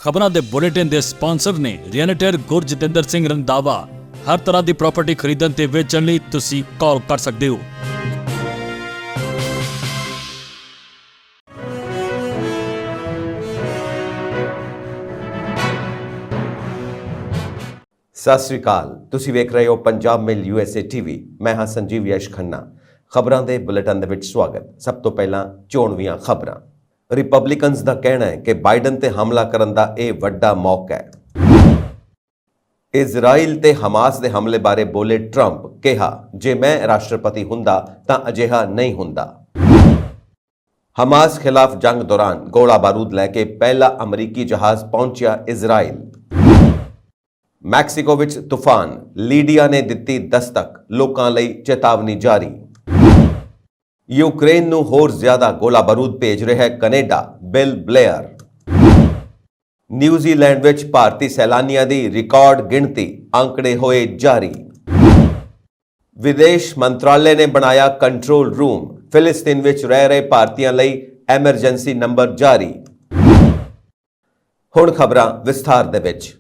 ਖਬਰਾਂ ਦੇ ਬੁਲੇਟਿਨ ਦੇ ਸਪਾਂਸਰ ਨੇ ਰੀਅਲਟਰ ਗੁਰਜਤਿੰਦਰ ਸਿੰਘ ਰੰਧਾਵਾ। ਹਰ ਤਰ੍ਹਾਂ ਦੀ ਪ੍ਰਾਪਰਟੀ ਖਰੀਦਣ ਤੇ ਵੇਚਣ ਲਈ ਤੁਸੀਂ ਕਾਲ ਕਰ ਸਕਦੇ ਹੋ। सत श्री अकाल, तुसी वेख रहे हो पंजाब मेल USA TV। मैं हाँ संजीव यश खन्ना। खबरों के बुलेटिन दे विच स्वागत। सब तो पहला चोणवीआं खबरां। रिपब्लिकनस का कहना है कि बाइडन ते हमला करन दा इह वड्डा मौका है। इजराइल ते हमास दे हमले बारे बोले ट्रंप, कहा जे मैं राष्ट्रपति हुंदा तां अजिहा नहीं हुंदा। हमास खिलाफ जंग दौरान गोला बारूद लैके पहला अमरीकी जहाज पहुंचा इजराइल। मैक्सीको विच तूफान लीडिया ने दिती दस्तक, लोकां लई चेतावनी जारी। यूक्रेन नूं होर ज्यादा गोला बारूद भेज रहा है कनेडा, बिल ब्लेयर। न्यूजीलैंड विच भारतीय सैलानियों की रिकॉर्ड गिणती, आंकड़े होए जारी। विदेश मंत्रालय ने बनाया कंट्रोल रूम, फिलिस्तीन विच रह रहे भारतीयों लई एमरजेंसी नंबर जारी। हुण खबरां विस्तार दे विच।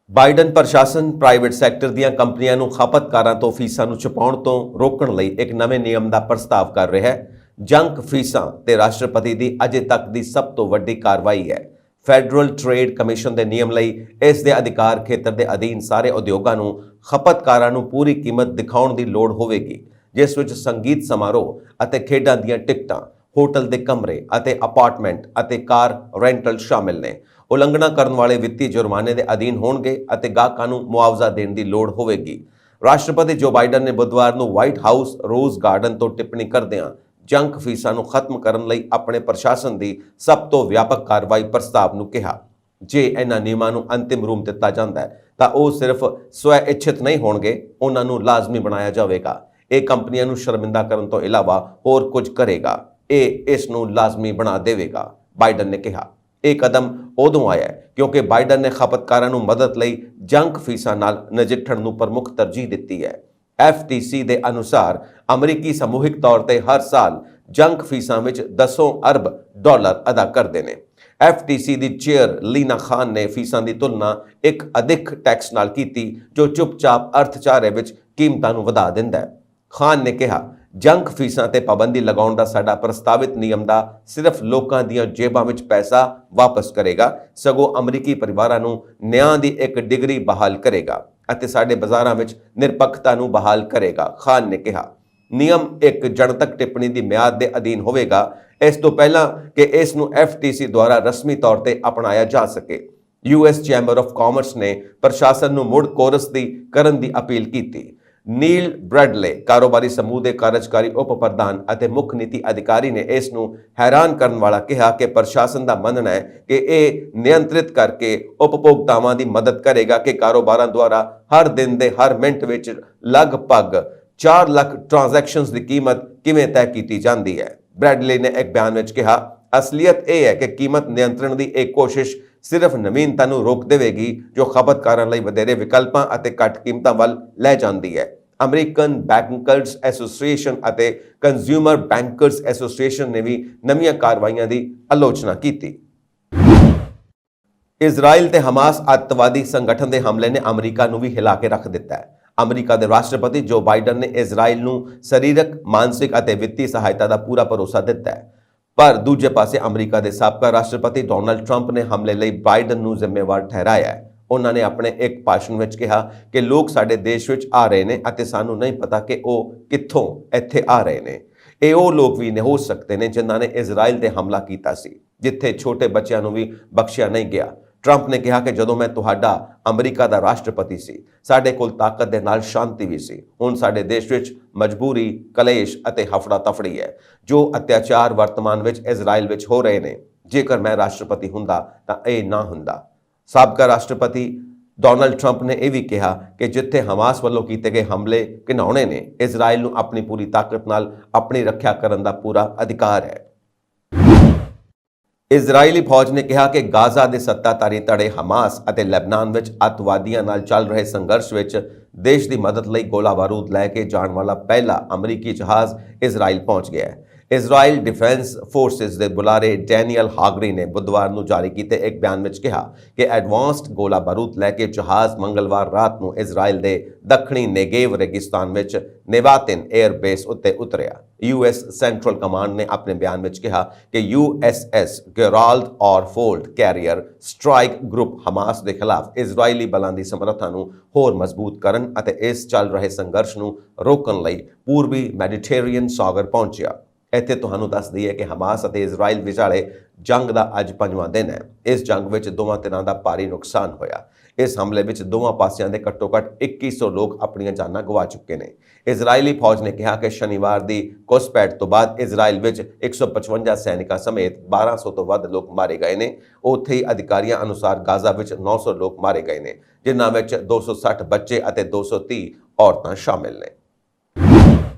बाइडन प्रशासन प्राइवेट सैक्टर ਦੀਆਂ ਕੰਪਨੀਆਂ ਨੂੰ ਖਪਤਕਾਰਾਂ ਤੋਂ ਫੀਸਾਂ ਨੂੰ ਛੁਪਾਉਣ ਤੋਂ ਰੋਕਣ ਲਈ ਇੱਕ ਨਵੇਂ ਨਿਯਮ ਦਾ ਪ੍ਰਸਤਾਵ ਕਰ ਰਿਹਾ ਹੈ। ਜੰਕ ਫੀਸਾਂ ਤੇ ਰਾਸ਼ਟਰਪਤੀ ਦੀ ਅਜੇ ਤੱਕ ਦੀ ਸਭ ਤੋਂ ਵੱਡੀ ਕਾਰਵਾਈ ਹੈ। ਫੈਡਰਲ ਟ੍ਰੇਡ ਕਮਿਸ਼ਨ ਦੇ ਨਿਯਮ ਲਈ ਇਸ ਦੇ ਅਧਿਕਾਰ ਖੇਤਰ ਦੇ ਅਧੀਨ ਸਾਰੇ ਉਦਯੋਗਾਂ ਨੂੰ ਖਪਤਕਾਰਾਂ ਨੂੰ ਪੂਰੀ ਕੀਮਤ ਦਿਖਾਉਣ ਦੀ ਲੋੜ ਹੋਵੇਗੀ, ਜਿਸ ਵਿੱਚ ਸੰਗੀਤ ਸਮਾਰੋਹ ਅਤੇ ਖੇਡਾਂ ਦੀਆਂ ਟਿਕਟਾਂ, ਹੋਟਲ ਦੇ ਕਮਰੇ ਅਤੇ ਅਪਾਰਟਮੈਂਟ ਅਤੇ ਕਾਰ ਰੈਂਟਲ ਸ਼ਾਮਿਲ ਨੇ। ਉਲੰਘਣਾ ਕਰਨ ਵਾਲੇ ਵਿੱਤੀ ਜੁਰਮਾਨੇ ਦੇ ਅਧੀਨ ਹੋਣਗੇ ਅਤੇ ਗਾਹਕਾਂ ਨੂੰ ਮੁਆਵਜ਼ਾ ਦੇਣ ਦੀ ਲੋੜ ਹੋਵੇਗੀ। ਰਾਸ਼ਟਰਪਤੀ ਜੋ ਬਾਈਡਨ ਨੇ ਬੁੱਧਵਾਰ ਨੂੰ ਵਾਈਟ ਹਾਊਸ ਰੋਜ਼ ਗਾਰਡਨ ਤੋਂ ਟਿੱਪਣੀ ਕਰਦਿਆਂ ਜੰਕ ਫੀਸਾਂ ਨੂੰ ਖਤਮ ਕਰਨ ਲਈ ਆਪਣੇ ਪ੍ਰਸ਼ਾਸਨ ਦੀ ਸਭ ਤੋਂ ਵਿਆਪਕ ਕਾਰਵਾਈ ਪ੍ਰਸਤਾਵ ਨੂੰ ਕਿਹਾ। ਜੇ ਇਹਨਾਂ ਨਿਯਮਾਂ ਨੂੰ ਅੰਤਿਮ ਰੂਪ ਦਿੱਤਾ ਜਾਂਦਾ ਹੈ ਤਾਂ ਉਹ ਸਿਰਫ ਸਵੈ ਇੱਛਿਤ ਨਹੀਂ ਹੋਣਗੇ, ਉਹਨਾਂ ਨੂੰ ਲਾਜ਼ਮੀ ਬਣਾਇਆ ਜਾਵੇਗਾ। ਇਹ ਕੰਪਨੀਆਂ ਨੂੰ ਸ਼ਰਮਿੰਦਾ ਕਰਨ ਤੋਂ ਇਲਾਵਾ ਹੋਰ ਕੁਝ ਕਰੇਗਾ। ਇਹ ਇਸ ਨੂੰ ਲਾਜ਼ਮੀ ਬਣਾ ਦੇਵੇਗਾ, ਬਾਈਡਨ ਨੇ ਕਿਹਾ। ਇਹ ਕਦਮ ਉਦੋਂ ਆਇਆ ਕਿਉਂਕਿ ਬਾਈਡਨ ਨੇ ਖਪਤਕਾਰਾਂ ਨੂੰ ਮਦਦ ਲਈ ਜੰਕ ਫੀਸਾਂ ਨਾਲ ਨਜਿੱਠਣ ਨੂੰ ਪ੍ਰਮੁੱਖ ਤਰਜੀਹ ਦਿੱਤੀ ਹੈ। FTC ਦੇ ਅਨੁਸਾਰ ਅਮਰੀਕੀ ਸਮੂਹਿਕ ਤੌਰ ਤੇ ਹਰ ਸਾਲ ਜੰਕ ਫੀਸਾਂ ਵਿੱਚ 10 ਅਰਬ ਡਾਲਰ ਅਦਾ ਕਰਦੇ ਨੇ। FTC ਦੀ ਚੇਅਰ ਲੀਨਾ ਖਾਨ ਨੇ ਫੀਸਾਂ ਦੀ ਤੁਲਨਾ ਇੱਕ ਅਧਿਕ ਟੈਕਸ ਨਾਲ ਕੀਤੀ ਜੋ ਚੁੱਪਚਾਪ ਅਰਥਚਾਰੇ ਵਿੱਚ ਕੀਮਤਾਂ ਨੂੰ ਵਧਾ ਦਿੰਦਾ ਹੈ। ਖਾਨ ਨੇ ਕਿਹਾ, ਜੰਕ ਫੀਸਾਂ ਤੇ ਪਾਬੰਦੀ ਲਗਾਉਣ ਦਾ ਸਾਡਾ ਪ੍ਰਸਤਾਵਿਤ ਨਿਯਮ ਦਾ ਸਿਰਫ ਲੋਕਾਂ ਦੀਆਂ ਜੇਬਾਂ ਵਿੱਚ ਪੈਸਾ ਵਾਪਸ ਕਰੇਗਾ, ਸਗੋਂ ਅਮਰੀਕੀ ਪਰਿਵਾਰਾਂ ਨੂੰ ਨਿਆਂ ਦੀ ਇੱਕ ਡਿਗਰੀ ਬਹਾਲ ਕਰੇਗਾ ਅਤੇ ਸਾਡੇ ਬਾਜ਼ਾਰਾਂ ਵਿੱਚ ਨਿਰਪੱਖਤਾ ਨੂੰ ਬਹਾਲ ਕਰੇਗਾ, ਖਾਨ ਨੇ ਕਿਹਾ। ਨਿਯਮ ਇੱਕ ਜਨਤਕ ਟਿੱਪਣੀ ਦੀ ਮਿਆਦ ਦੇ ਅਧੀਨ ਹੋਵੇਗਾ, ਇਸ ਤੋਂ ਪਹਿਲਾਂ ਕਿ ਇਸ ਨੂੰ FTC ਦੁਆਰਾ ਰਸਮੀ ਤੌਰ ਤੇ ਅਪਣਾਇਆ ਜਾ ਸਕੇ। US ਚੈਂਬਰ ਆਫ ਕਾਮਰਸ ਨੇ ਪ੍ਰਸ਼ਾਸਨ ਨੂੰ ਮੁੜ ਕੋਰਸ ਦੀ ਕਰਨ ਦੀ ਅਪੀਲ ਕੀਤੀ। ਨੀਲ ਬ੍ਰੈਡਲੇ ਕਾਰੋਬਾਰੀ ਸਮੂਹ ਦੇ ਕਾਰਜਕਾਰੀ ਉਪ ਪ੍ਰਧਾਨ ਅਤੇ ਮੁੱਖ ਨੀਤੀ ਅਧਿਕਾਰੀ ਨੇ ਇਸ ਨੂੰ ਹੈਰਾਨ ਕਰਨ ਵਾਲਾ ਕਿਹਾ ਕਿ ਪ੍ਰਸ਼ਾਸਨ ਦਾ ਮੰਨਣਾ ਹੈ ਕਿ ਇਹ ਨਿਯੰਤਰਿਤ ਕਰਕੇ ਉਪਭੋਗਤਾਵਾਂ ਦੀ ਮਦਦ ਕਰੇਗਾ ਕਿ ਕਾਰੋਬਾਰਾਂ ਦੁਆਰਾ ਹਰ ਦਿਨ ਦੇ ਹਰ ਮਿੰਟ ਵਿੱਚ ਲਗਭਗ 4 ਲੱਖ ਟ੍ਰਾਂਜੈਕਸ਼ਨਸ ਦੀ ਕੀਮਤ ਕਿਵੇਂ ਤੈਅ ਕੀਤੀ ਜਾਂਦੀ ਹੈ। ਬ੍ਰੈਡਲੇ ਨੇ ਇੱਕ ਬਿਆਨ ਵਿੱਚ ਕਿਹਾ, ਅਸਲੀਅਤ ਇਹ ਹੈ ਕਿ ਕੀਮਤ ਨਿਯੰਤਰਣ ਦੀ ਇਹ ਕੋਸ਼ਿਸ਼ ਸਿਰਫ ਨਵੀਨਤਾ ਨੂੰ ਰੋਕ ਦੇਵੇਗੀ ਜੋ ਖਪਤਕਾਰਾਂ ਲਈ ਵਧੇਰੇ ਵਿਕਲਪਾਂ ਅਤੇ ਘੱਟ ਕੀਮਤਾਂ ਵੱਲ ਲੈ ਜਾਂਦੀ ਹੈ। ਅਮਰੀਕਨ ਬੈਂਕਰਸ ਐਸੋਸੀਏਸ਼ਨ ਅਤੇ ਕੰਜ਼ਿਊਮਰ ਬੈਂਕਰਸ ਐਸੋਸੀਏਸ਼ਨ ਨੇ ਵੀ ਨਵੀਆਂ ਕਾਰਵਾਈਆਂ ਦੀ ਆਲੋਚਨਾ ਕੀਤੀ। ਇਜ਼ਰਾਈਲ ਤੇ ਹਮਾਸ ਅੱਤਵਾਦੀ ਸੰਗਠਨ ਦੇ ਹਮਲੇ ਨੇ ਅਮਰੀਕਾ ਨੂੰ ਵੀ ਹਿਲਾ ਕੇ ਰੱਖ ਦਿੱਤਾ ਹੈ। ਅਮਰੀਕਾ ਦੇ ਰਾਸ਼ਟਰਪਤੀ ਜੋ ਬਾਈਡਨ ਨੇ ਇਜ਼ਰਾਈਲ ਨੂੰ ਸਰੀਰਕ, ਮਾਨਸਿਕ ਅਤੇ ਵਿੱਤੀ ਸਹਾਇਤਾ ਦਾ ਪੂਰਾ ਭਰੋਸਾ ਦਿੱਤਾ ਹੈ। ਪਰ ਦੂਜੇ ਪਾਸੇ ਅਮਰੀਕਾ ਦੇ ਸਾਬਕਾ ਰਾਸ਼ਟਰਪਤੀ ਡੋਨਾਲਡ ਟਰੰਪ ਨੇ ਹਮਲੇ ਲਈ ਬਾਈਡਨ ਨੂੰ ਜ਼ਿੰਮੇਵਾਰ ਠਹਿਰਾਇਆ ਹੈ। ਉਹਨਾਂ ਨੇ ਆਪਣੇ ਇੱਕ ਭਾਸ਼ਣ ਵਿੱਚ ਕਿਹਾ ਕਿ ਲੋਕ ਸਾਡੇ ਦੇਸ਼ ਵਿੱਚ ਆ ਰਹੇ ਨੇ ਅਤੇ ਸਾਨੂੰ ਨਹੀਂ ਪਤਾ ਕਿ ਉਹ ਕਿੱਥੋਂ ਇੱਥੇ ਆ ਰਹੇ ਨੇ। ਇਹ ਉਹ ਲੋਕ ਵੀ ਹੋ ਸਕਦੇ ਨੇ ਜਿਨ੍ਹਾਂ ਨੇ ਇਜ਼ਰਾਈਲ ਤੇ ਹਮਲਾ ਕੀਤਾ ਸੀ, ਜਿੱਥੇ ਛੋਟੇ ਬੱਚਿਆਂ ਨੂੰ ਵੀ ਬਖਸ਼ਿਆ ਨਹੀਂ ਗਿਆ। ਟਰੰਪ ਨੇ ਕਿਹਾ ਕਿ ਜਦੋਂ ਮੈਂ ਤੁਹਾਡਾ ਅਮਰੀਕਾ ਦਾ ਰਾਸ਼ਟਰਪਤੀ ਸੀ, ਸਾਡੇ ਕੋਲ ਤਾਕਤ ਦੇ ਨਾਲ ਸ਼ਾਂਤੀ ਵੀ ਸੀ। ਹੁਣ ਸਾਡੇ ਦੇਸ਼ ਵਿੱਚ ਮਜਬੂਰੀ, ਕਲੇਸ਼ ਅਤੇ ਹਫੜਾ ਤਫੜੀ ਹੈ। ਜੋ ਅਤਿਆਚਾਰ ਵਰਤਮਾਨ ਵਿੱਚ ਇਜ਼ਰਾਈਲ ਵਿੱਚ ਹੋ ਰਹੇ ਨੇ, ਜੇਕਰ ਮੈਂ ਰਾਸ਼ਟਰਪਤੀ ਹੁੰਦਾ ਤਾਂ ਇਹ ਨਾ ਹੁੰਦਾ। ਸਾਬਕਾ ਰਾਸ਼ਟਰਪਤੀ ਡੋਨਾਲਡ ਟਰੰਪ ਨੇ ਇਹ ਵੀ ਕਿਹਾ ਕਿ ਜਿੱਥੇ ਹਮਾਸ ਵੱਲੋਂ ਕੀਤੇ ਗਏ ਹਮਲੇ ਘਿਨਾਉਣੇ ਨੇ, ਇਜ਼ਰਾਈਲ ਨੂੰ ਆਪਣੀ ਪੂਰੀ ਤਾਕਤ ਨਾਲ ਆਪਣੀ ਰੱਖਿਆ ਕਰਨ ਦਾ ਪੂਰਾ ਅਧਿਕਾਰ ਹੈ। ਇਜ਼ਰਾਈਲੀ ਫੌਜ ਨੇ ਕਿਹਾ ਕਿ ਗਾਜ਼ਾ ਦੇ ਸੱਤਾਧਾਰੀ ਧੜੇ ਹਮਾਸ ਅਤੇ ਲੈਬਨਾਨ ਵਿੱਚ ਅੱਤਵਾਦੀਆਂ ਨਾਲ ਚੱਲ ਰਹੇ ਸੰਘਰਸ਼ ਵਿੱਚ ਦੇਸ਼ ਦੀ ਮਦਦ ਲਈ ਗੋਲਾ ਬਾਰੂਦ ਲੈ ਕੇ ਜਾਣ ਵਾਲਾ ਪਹਿਲਾ ਅਮਰੀਕੀ ਜਹਾਜ਼ ਇਜ਼ਰਾਈਲ ਪਹੁੰਚ ਗਿਆ ਹੈ। ਇਜ਼ਰਾਈਲ ਡਿਫੈਂਸ ਫੋਰਸਿਸ ਦੇ ਬੁਲਾਰੇ ਡੈਨੀਅਲ ਹਾਗਰੀ ਨੇ ਬੁੱਧਵਾਰ ਨੂੰ ਜਾਰੀ ਕੀਤੇ ਇੱਕ ਬਿਆਨ ਵਿੱਚ ਕਿਹਾ ਕਿ ਐਡਵਾਂਸਡ ਗੋਲਾ ਬਾਰੂਦ ਲੈ ਕੇ ਜਹਾਜ਼ ਮੰਗਲਵਾਰ ਰਾਤ ਨੂੰ ਇਜ਼ਰਾਈਲ ਦੇ ਦੱਖਣੀ ਨੇਗੇਵ ਰੇਗਿਸਤਾਨ ਵਿੱਚ ਨੇਵਾਤਿਨ 에ਅਰ ਬੇਸ ਉੱਤੇ ਉਤਰਿਆ। ਯੂਐਸ ਸੈਂਟਰਲ ਕਮਾਂਡ ਨੇ ਆਪਣੇ ਬਿਆਨ ਵਿੱਚ ਕਿਹਾ ਕਿ ਯੂਐਸਐਸ ਗੈਰਾਲਡ ਔਰ Ford carrier strike group Hamas ਦੇ ਖਿਲਾਫ ਇਜ਼ਰਾਈਲੀ ਬਲਾਂ ਦੀ ਸਮਰੱਥਾ ਨੂੰ ਹੋਰ ਮਜ਼ਬੂਤ ਕਰਨ ਅਤੇ ਇਸ ਚੱਲ ਰਹੇ ਸੰਘਰਸ਼ ਨੂੰ ਰੋਕਣ ਲਈ ਪੂਰਬੀ ਮੈਡੀਟੇਰੀਅਨ ਸਾਗਰ ਪਹੁੰਚਿਆ। ਇੱਥੇ ਤੁਹਾਨੂੰ ਦੱਸ ਦਈਏ ਕਿ ਹਮਾਸ ਅਤੇ ਇਜ਼ਰਾਈਲ ਵਿਚਾਲੇ ਜੰਗ ਦਾ ਅੱਜ 5ਵਾਂ ਦਿਨ ਹੈ। ਇਸ ਜੰਗ ਵਿੱਚ ਦੋਵਾਂ ਧਿਰਾਂ ਦਾ ਭਾਰੀ ਨੁਕਸਾਨ ਹੋਇਆ। ਇਸ ਹਮਲੇ ਵਿੱਚ ਦੋਵਾਂ ਪਾਸਿਆਂ ਦੇ ਘੱਟੋ-ਘੱਟ 2100 ਲੋਕ ਆਪਣੀਆਂ ਜਾਨਾਂ ਗਵਾ ਚੁੱਕੇ ਨੇ। ਇਜ਼ਰਾਈਲੀ ਫੌਜ ਨੇ ਕਿਹਾ ਕਿ ਸ਼ਨੀਵਾਰ ਦੀ ਘੁਸਪੈਠ ਤੋਂ ਬਾਅਦ ਇਜ਼ਰਾਈਲ ਵਿੱਚ 155 ਸੈਨਿਕਾਂ ਸਮੇਤ 1200 ਤੋਂ ਵੱਧ ਲੋਕ ਮਾਰੇ ਗਏ ਨੇ। ਉੱਥੇ ਹੀ ਅਧਿਕਾਰੀਆਂ ਅਨੁਸਾਰ ਗਾਜ਼ਾ ਵਿੱਚ 900 ਲੋਕ ਮਾਰੇ ਗਏ ਨੇ, ਜਿਨ੍ਹਾਂ ਵਿੱਚ 260 ਬੱਚੇ ਅਤੇ 230 ਔਰਤਾਂ ਸ਼ਾਮਿਲ ਨੇ।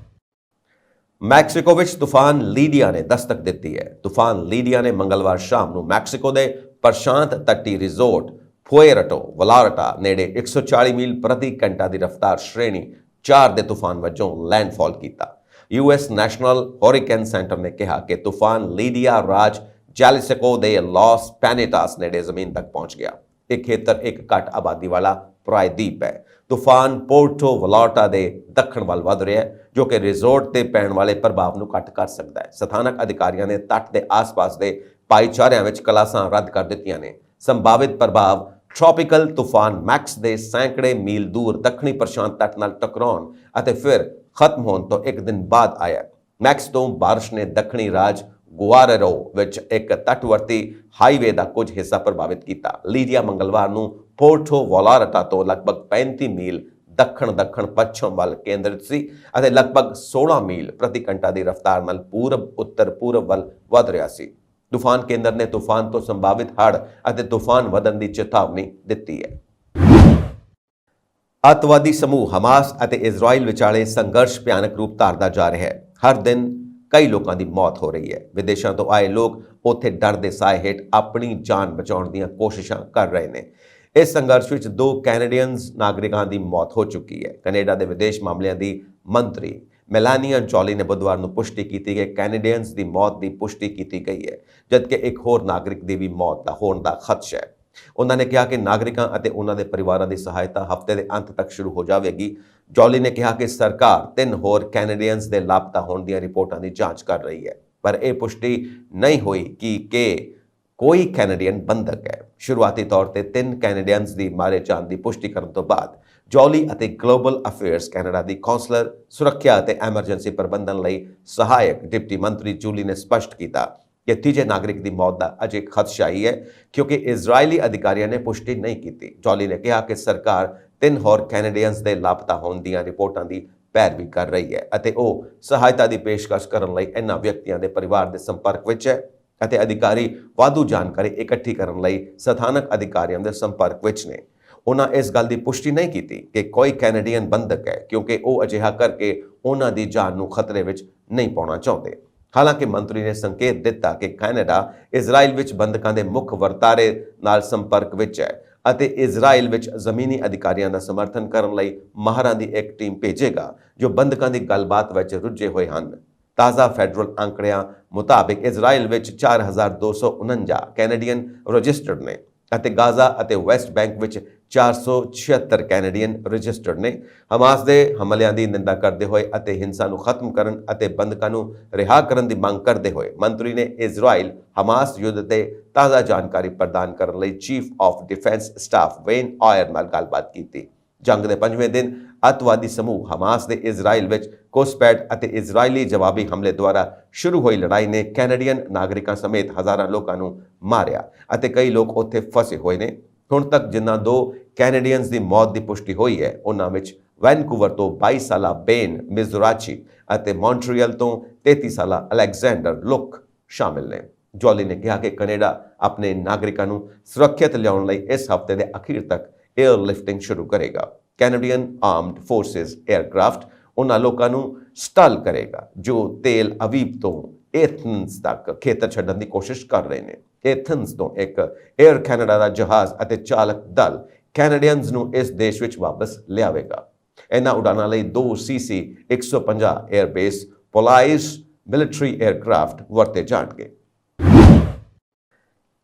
ਮੈਕਸੀਕੋ ਵਿੱਚ ਤੂਫਾਨ ਲੀਡੀਆ ਨੇ ਦਸਤਕ ਦਿੱਤੀ ਹੈ। ਤੂਫਾਨ ਲੀਡੀਆ ਨੇ ਮੰਗਲਵਾਰ ਸ਼ਾਮ ਨੂੰ ਮੈਕਸੀਕੋ ਦੇ ਪ੍ਰਸ਼ਾਂਤ ਤੱਟੀ ਰਿਜ਼ੋਰਟ ਫੁਏਰਟੋ ਵਲਾਰਟਾ ਨੇੜੇ 140 ਮੀਲ ਪ੍ਰਤੀ ਘੰਟਾ ਦੀ ਰਫ਼ਤਾਰ ਸ਼੍ਰੇਣੀ 4 ਦੇ ਤੂਫਾਨ ਵਜੋਂ ਲੈਂਡਫਾਲ ਕੀਤਾ। ਯੂਐਸ ਨੈਸ਼ਨਲ ਹੌਰੀਕੇਨ ਸੈਂਟਰ ਨੇ ਕਿਹਾ ਕਿ ਤੂਫਾਨ ਲੀਡੀਆ ਰਾਜ ਜੈਲਿਸਕੋ ਦੇ ਲਾਸ ਪੈਨੇਟਾਸ ਨੇੜੇ ਜ਼ਮੀਨ ਤੱਕ ਪਹੁੰਚ ਗਿਆ। ਇਹ ਖੇਤਰ ਇੱਕ ਘੱਟ ਆਬਾਦੀ ਵਾਲਾ ਪ੍ਰਾਇਦੀਪ ਹੈ। ਤੂਫਾਨ ਪੋਰਟੋ ਵਲਾਰਟਾ ਦੇ ਦੱਖਣ ਵੱਲ ਵਧ ਰਿਹਾ ਹੈ, ਜੋ ਕਿ ਰਿਜ਼ੋਰਟ ਤੇ ਪੈਣ ਵਾਲੇ ਪ੍ਰਭਾਵ ਨੂੰ ਘੱਟ ਕਰ ਸਕਦਾ ਹੈ। ਸਥਾਨਕ ਅਧਿਕਾਰੀਆਂ ਨੇ ਤੱਟ ਦੇ ਆਸ-ਪਾਸ ਦੇ ਭਾਈਚਾਰਿਆਂ ਵਿੱਚ ਕਲਾਸਾਂ ਰੱਦ ਕਰ ਦਿੱਤੀਆਂ ਨੇ। ਸੰਭਾਵਿਤ ਪ੍ਰਭਾਵ ਟ੍ਰੋਪੀਕਲ ਤੂਫਾਨ ਮੈਕਸ ਦੇ ਸੈਂਕੜੇ ਮੀਲ ਦੂਰ ਦੱਖਣੀ ਪ੍ਰਸ਼ਾਂਤ ਤੱਟ ਨਾਲ ਟਕਰਾਉਣ ਅਤੇ ਫਿਰ ਖਤਮ ਹੋਣ ਤੋਂ ਇੱਕ ਦਿਨ ਬਾਅਦ ਆਇਆ। ਮੈਕਸ ਤੋਂ ਬਾਰਿਸ਼ ਨੇ ਦੱਖਣੀ ਰਾਜ ਗੁਆਰੇਰੋ ਵਿੱਚ ਇੱਕ ਤੱਟਵਰਤੀ ਹਾਈਵੇ ਦਾ ਕੁਝ ਹਿੱਸਾ ਪ੍ਰਭਾਵਿਤ ਕੀਤਾ। ਲੀਡੀਆ ਮੰਗਲਵਾਰ ਨੂੰ ਪੋਰਟੋ ਵਲਾਰਟਾ ਤੋਂ ਲਗਭਗ 35 ਮੀਲ ਦੱਖਣ ਪੱਛਮ ਵੱਲ ਕੇਂਦਰਿਤ ਸੀ ਅਤੇ ਲਗਭਗ 16 ਮੀਲ ਪ੍ਰਤੀ ਘੰਟਾ ਦੀ ਰਫ਼ਤਾਰ ਨਾਲ ਪੂਰਬ ਉੱਤਰ ਪੂਰਬ ਵੱਲ ਵਧ ਰਿਹਾ ਸੀ। ਤੂਫਾਨ ਕੇਂਦਰ ਨੇ ਤੂਫਾਨ ਤੋਂ ਸੰਭਾਵਿਤ ਹੜ੍ਹ ਅਤੇ ਤੂਫਾਨ ਵਧਣ ਦੀ ਚੇਤਾਵਨੀ ਦਿੱਤੀ ਹੈ। ਅੱਤਵਾਦੀ ਸਮੂਹ ਹਮਾਸ ਅਤੇ ਇਜ਼ਰਾਈਲ ਵਿਚਾਲੇ ਸੰਘਰਸ਼ ਭਿਆਨਕ ਰੂਪ ਧਾਰਦਾ ਜਾ ਰਿਹਾ ਹੈ। ਹਰ ਦਿਨ ਕਈ ਲੋਕਾਂ ਦੀ ਮੌਤ ਹੋ ਰਹੀ ਹੈ। ਵਿਦੇਸ਼ਾਂ ਤੋਂ ਆਏ ਲੋਕ ਉੱਥੇ ਡਰ ਦੇ ਸਾਏ ਹੇਠ ਆਪਣੀ ਜਾਨ ਬਚਾਉਣ ਦੀਆਂ ਕੋਸ਼ਿਸ਼ਾਂ ਕਰ ਰਹੇ ਨੇ। ਇਸ ਸੰਘਰਸ਼ ਵਿੱਚ 2 ਕੈਨੇਡੀਅਨਸ ਨਾਗਰਿਕਾਂ ਦੀ ਮੌਤ ਹੋ ਚੁੱਕੀ ਹੈ। ਕੈਨੇਡਾ ਦੇ ਵਿਦੇਸ਼ ਮਾਮਲਿਆਂ ਦੀ ਮੰਤਰੀ ਮੈਲਾਨੀਆ ਜੋਲੀ ਨੇ ਬੁੱਧਵਾਰ ਨੂੰ ਪੁਸ਼ਟੀ ਕੀਤੀ ਕਿ ਕੈਨੇਡੀਅਨਸ ਦੀ ਮੌਤ ਦੀ ਪੁਸ਼ਟੀ ਕੀਤੀ ਗਈ ਹੈ, ਜਦਕਿ ਇੱਕ ਹੋਰ ਨਾਗਰਿਕ ਦੀ ਵੀ ਮੌਤ ਦਾ ਹੋਣ ਦਾ ਖਦਸ਼ਾ ਹੈ। ਉਹਨਾਂ ਨੇ ਕਿਹਾ ਕਿ ਨਾਗਰਿਕਾਂ ਅਤੇ ਉਹਨਾਂ ਦੇ ਪਰਿਵਾਰਾਂ ਦੀ ਸਹਾਇਤਾ ਹਫ਼ਤੇ ਦੇ ਅੰਤ ਤੱਕ ਸ਼ੁਰੂ ਹੋ ਜਾਵੇਗੀ। ਜੋਲੀ ਨੇ ਕਿਹਾ ਕਿ ਸਰਕਾਰ 3 ਹੋਰ ਕੈਨੇਡੀਅਨਸ ਦੇ ਲਾਪਤਾ ਹੋਣ ਦੀਆਂ ਰਿਪੋਰਟਾਂ ਦੀ ਜਾਂਚ ਕਰ ਰਹੀ ਹੈ, ਪਰ ਇਹ ਪੁਸ਼ਟੀ ਨਹੀਂ ਹੋਈ ਕਿ ਕੋਈ ਕੈਨੇਡੀਅਨ ਬੰਧਕ ਹੈ। ਸ਼ੁਰੂਆਤੀ ਤੌਰ ਤੇ 3 ਕੈਨੇਡੀਅਨਸ ਦੀ ਮਾਰੇ ਜਾਣ ਦੀ ਪੁਸ਼ਟੀ ਕਰਨ ਤੋਂ ਬਾਅਦ ਜੋਲੀ ਅਤੇ ਗਲੋਬਲ ਅਫੇਅਰਸ ਕੈਨੇਡਾ ਦੀ ਕੌਂਸਲਰ ਸੁਰੱਖਿਆ ਅਤੇ ਐਮਰਜੈਂਸੀ ਪ੍ਰਬੰਧਨ ਲਈ ਸਹਾਇਕ ਡਿਪਟੀ ਮੰਤਰੀ ਜੂਲੀ ਨੇ ਸਪਸ਼ਟ ਕੀਤਾ ਕਿ ਤੀਜੇ ਨਾਗਰਿਕ ਦੀ ਮੌਤ ਦਾ ਅਜੇ ਖਦਸ਼ਾ ਹੀ ਹੈ, ਕਿਉਂਕਿ ਇਜ਼ਰਾਈਲੀ ਅਧਿਕਾਰੀਆਂ ਨੇ ਪੁਸ਼ਟੀ ਨਹੀਂ ਕੀਤੀ। ਜੋਲੀ ਨੇ ਕਿਹਾ ਕਿ ਸਰਕਾਰ 3 ਹੋਰ ਕੈਨੇਡੀਅਨਸ ਦੇ ਲਾਪਤਾ ਹੋਣ ਦੀਆਂ ਰਿਪੋਰਟਾਂ ਦੀ ਪੈਰਵੀ ਕਰ ਰਹੀ ਹੈ ਅਤੇ ਉਹ ਸਹਾਇਤਾ ਦੀ ਪੇਸ਼ਕਸ਼ ਕਰਨ ਲਈ ਇਹਨਾਂ ਵਿਅਕਤੀਆਂ ਦੇ ਪਰਿਵਾਰ ਦੇ ਸੰਪਰਕ ਵਿੱਚ ਹੈ ਅਤੇ ਅਧਿਕਾਰੀ ਵਾਧੂ ਜਾਣਕਾਰੀ ਇਕੱਠੀ ਕਰਨ ਲਈ ਸਥਾਨਕ ਅਧਿਕਾਰੀਆਂ ਦੇ ਸੰਪਰਕ ਵਿੱਚ ਨੇ। ਉਹਨਾਂ ਇਸ ਗੱਲ ਦੀ ਪੁਸ਼ਟੀ ਨਹੀਂ ਕੀਤੀ ਕਿ ਕੋਈ ਕੈਨੇਡੀਅਨ ਬੰਧਕ ਹੈ, ਕਿਉਂਕਿ ਉਹ ਅਜਿਹਾ ਕਰਕੇ ਉਹਨਾਂ ਦੀ ਜਾਨ ਨੂੰ ਖਤਰੇ ਵਿੱਚ ਨਹੀਂ ਪਾਉਣਾ ਚਾਹੁੰਦੇ। ਹਾਲਾਂਕਿ ਮੰਤਰੀ ਨੇ ਸੰਕੇਤ ਦਿੱਤਾ ਕਿ ਕੈਨੇਡਾ ਇਜ਼ਰਾਈਲ ਵਿੱਚ ਬੰਧਕਾਂ ਦੇ ਮੁੱਖ ਵਰਤਾਰੇ ਨਾਲ ਸੰਪਰਕ ਵਿੱਚ ਹੈ ਅਤੇ ਇਜ਼ਰਾਈਲ ਵਿੱਚ ਜ਼ਮੀਨੀ ਅਧਿਕਾਰੀਆਂ ਦਾ ਸਮਰਥਨ ਕਰਨ ਲਈ ਮਾਹਰਾਂ ਦੀ ਇੱਕ ਟੀਮ ਭੇਜੇਗਾ ਜੋ ਬੰਧਕਾਂ ਦੀ ਗੱਲਬਾਤ ਵਿੱਚ ਰੁੱਝੇ ਹੋਏ ਹਨ। ਤਾਜ਼ਾ ਫੈਡਰਲ ਅੰਕੜਿਆਂ ਮੁਤਾਬਿਕ ਇਜ਼ਰਾਈਲ ਵਿੱਚ 4249 ਕੈਨੇਡੀਅਨ ਰਜਿਸਟਰਡ ਨੇ ਅਤੇ ਗਾਜ਼ਾ ਅਤੇ ਵੈਸਟ ਬੈਂਕ ਵਿੱਚ 476 ਕੈਨੇਡੀਅਨ ਰਜਿਸਟਰਡ ਨੇ। ਹਮਾਸ ਦੇ ਹਮਲਿਆਂ ਦੀ ਨਿੰਦਾ ਕਰਦੇ ਹੋਏ ਅਤੇ ਹਿੰਸਾ ਨੂੰ ਖਤਮ ਕਰਨ ਅਤੇ ਬੰਧਕਾਂ ਨੂੰ ਰਿਹਾ ਕਰਨ ਦੀ ਮੰਗ ਕਰਦੇ ਹੋਏ ਮੰਤਰੀ ਨੇ ਇਜ਼ਰਾਈਲ ਹਮਾਸ ਯੁੱਧ ਤੇ ਤਾਜ਼ਾ ਜਾਣਕਾਰੀ ਪ੍ਰਦਾਨ ਕਰਨ ਲਈ chief of defence staff vein air ਨਾਲ ਗੱਲਬਾਤ ਕੀਤੀ। ਜੰਗ ਦੇ 5ਵੇਂ ਦਿਨ ਅੱਤਵਾਦੀ ਸਮੂਹ ਹਮਾਸ ਦੇ ਇਜ਼ਰਾਈਲ ਵਿੱਚ ਘੁਸਪੈਠ ਅਤੇ ਇਜ਼ਰਾਈਲੀ ਜਵਾਬੀ ਹਮਲੇ ਦੁਆਰਾ ਸ਼ੁਰੂ ਹੋਈ ਲੜਾਈ ਨੇ ਕੈਨੇਡੀਅਨ ਨਾਗਰਿਕਾਂ ਸਮੇਤ ਹਜ਼ਾਰਾਂ ਲੋਕਾਂ ਨੂੰ ਮਾਰਿਆ ਅਤੇ ਕਈ ਲੋਕ ਉੱਥੇ ਫਸੇ ਹੋਏ ਨੇ। ਹੁਣ ਤੱਕ ਜਿਨ੍ਹਾਂ 2 ਕੈਨੇਡੀਅਨਸ ਦੀ ਮੌਤ ਦੀ ਪੁਸ਼ਟੀ ਹੋਈ ਹੈ, ਉਹਨਾਂ ਵਿੱਚ ਵੈਨਕੂਵਰ ਤੋਂ 22 ਸਾਲਾ ਬੇਨ ਮਿਜ਼ੋਰਾਚੀ ਅਤੇ ਮੌਂਟਰੀਅਲ ਤੋਂ 33 ਸਾਲਾ ਅਲੈਗਜ਼ੈਂਡਰ ਲੁਕ ਸ਼ਾਮਿਲ ਨੇ। ਜੋਲੀ ਨੇ ਕਿਹਾ ਕਿ ਕੈਨੇਡਾ ਆਪਣੇ ਨਾਗਰਿਕਾਂ ਨੂੰ ਸੁਰੱਖਿਅਤ ਲਿਆਉਣ ਲਈ ਇਸ ਹਫ਼ਤੇ ਦੇ ਅਖੀਰ ਤੱਕ ਏਅਰ ਲਿਫਟਿੰਗ ਸ਼ੁਰੂ ਕਰੇਗਾ। ਕੈਨੇਡੀਅਨ ਆਰਮਡ ਫੋਰਸਿਸ 에ਅਰਕ੍ਰਾਫਟ ਉਹਨਾਂ ਲੋਕਾਂ ਨੂੰ ਸਟਲ ਕਰੇਗਾ ਜੋ ਤੇਲ ਅਵੀਵ ਤੋਂ एथन्स तक ਖੇਤਰ ਛੱਡਣ ਦੀ ਕੋਸ਼ਿਸ਼ ਕਰ ਰਹੇ ਨੇ। एथन्स ਤੋਂ ਇੱਕ 에ਅਰ ਕੈਨੇਡਾ ਦਾ ਜਹਾਜ਼ ਅਤੇ ਚਾਲਕ ਦਲ ਕੈਨੇਡੀਅਨਸ ਨੂੰ ਇਸ ਦੇਸ਼ ਵਿੱਚ ਵਾਪਸ ਲਿਆਵੇਗਾ। ਇਹਨਾਂ ਉਡਾਨਾਂ ਲਈ 2 CC-150 에ਅਰਬੇਸ ਪੋਲਾਇਸ ਮਿਲਟਰੀ 에ਅਰਕ੍ਰਾਫਟ ਵਰਤੇ ਜਾਣਗੇ।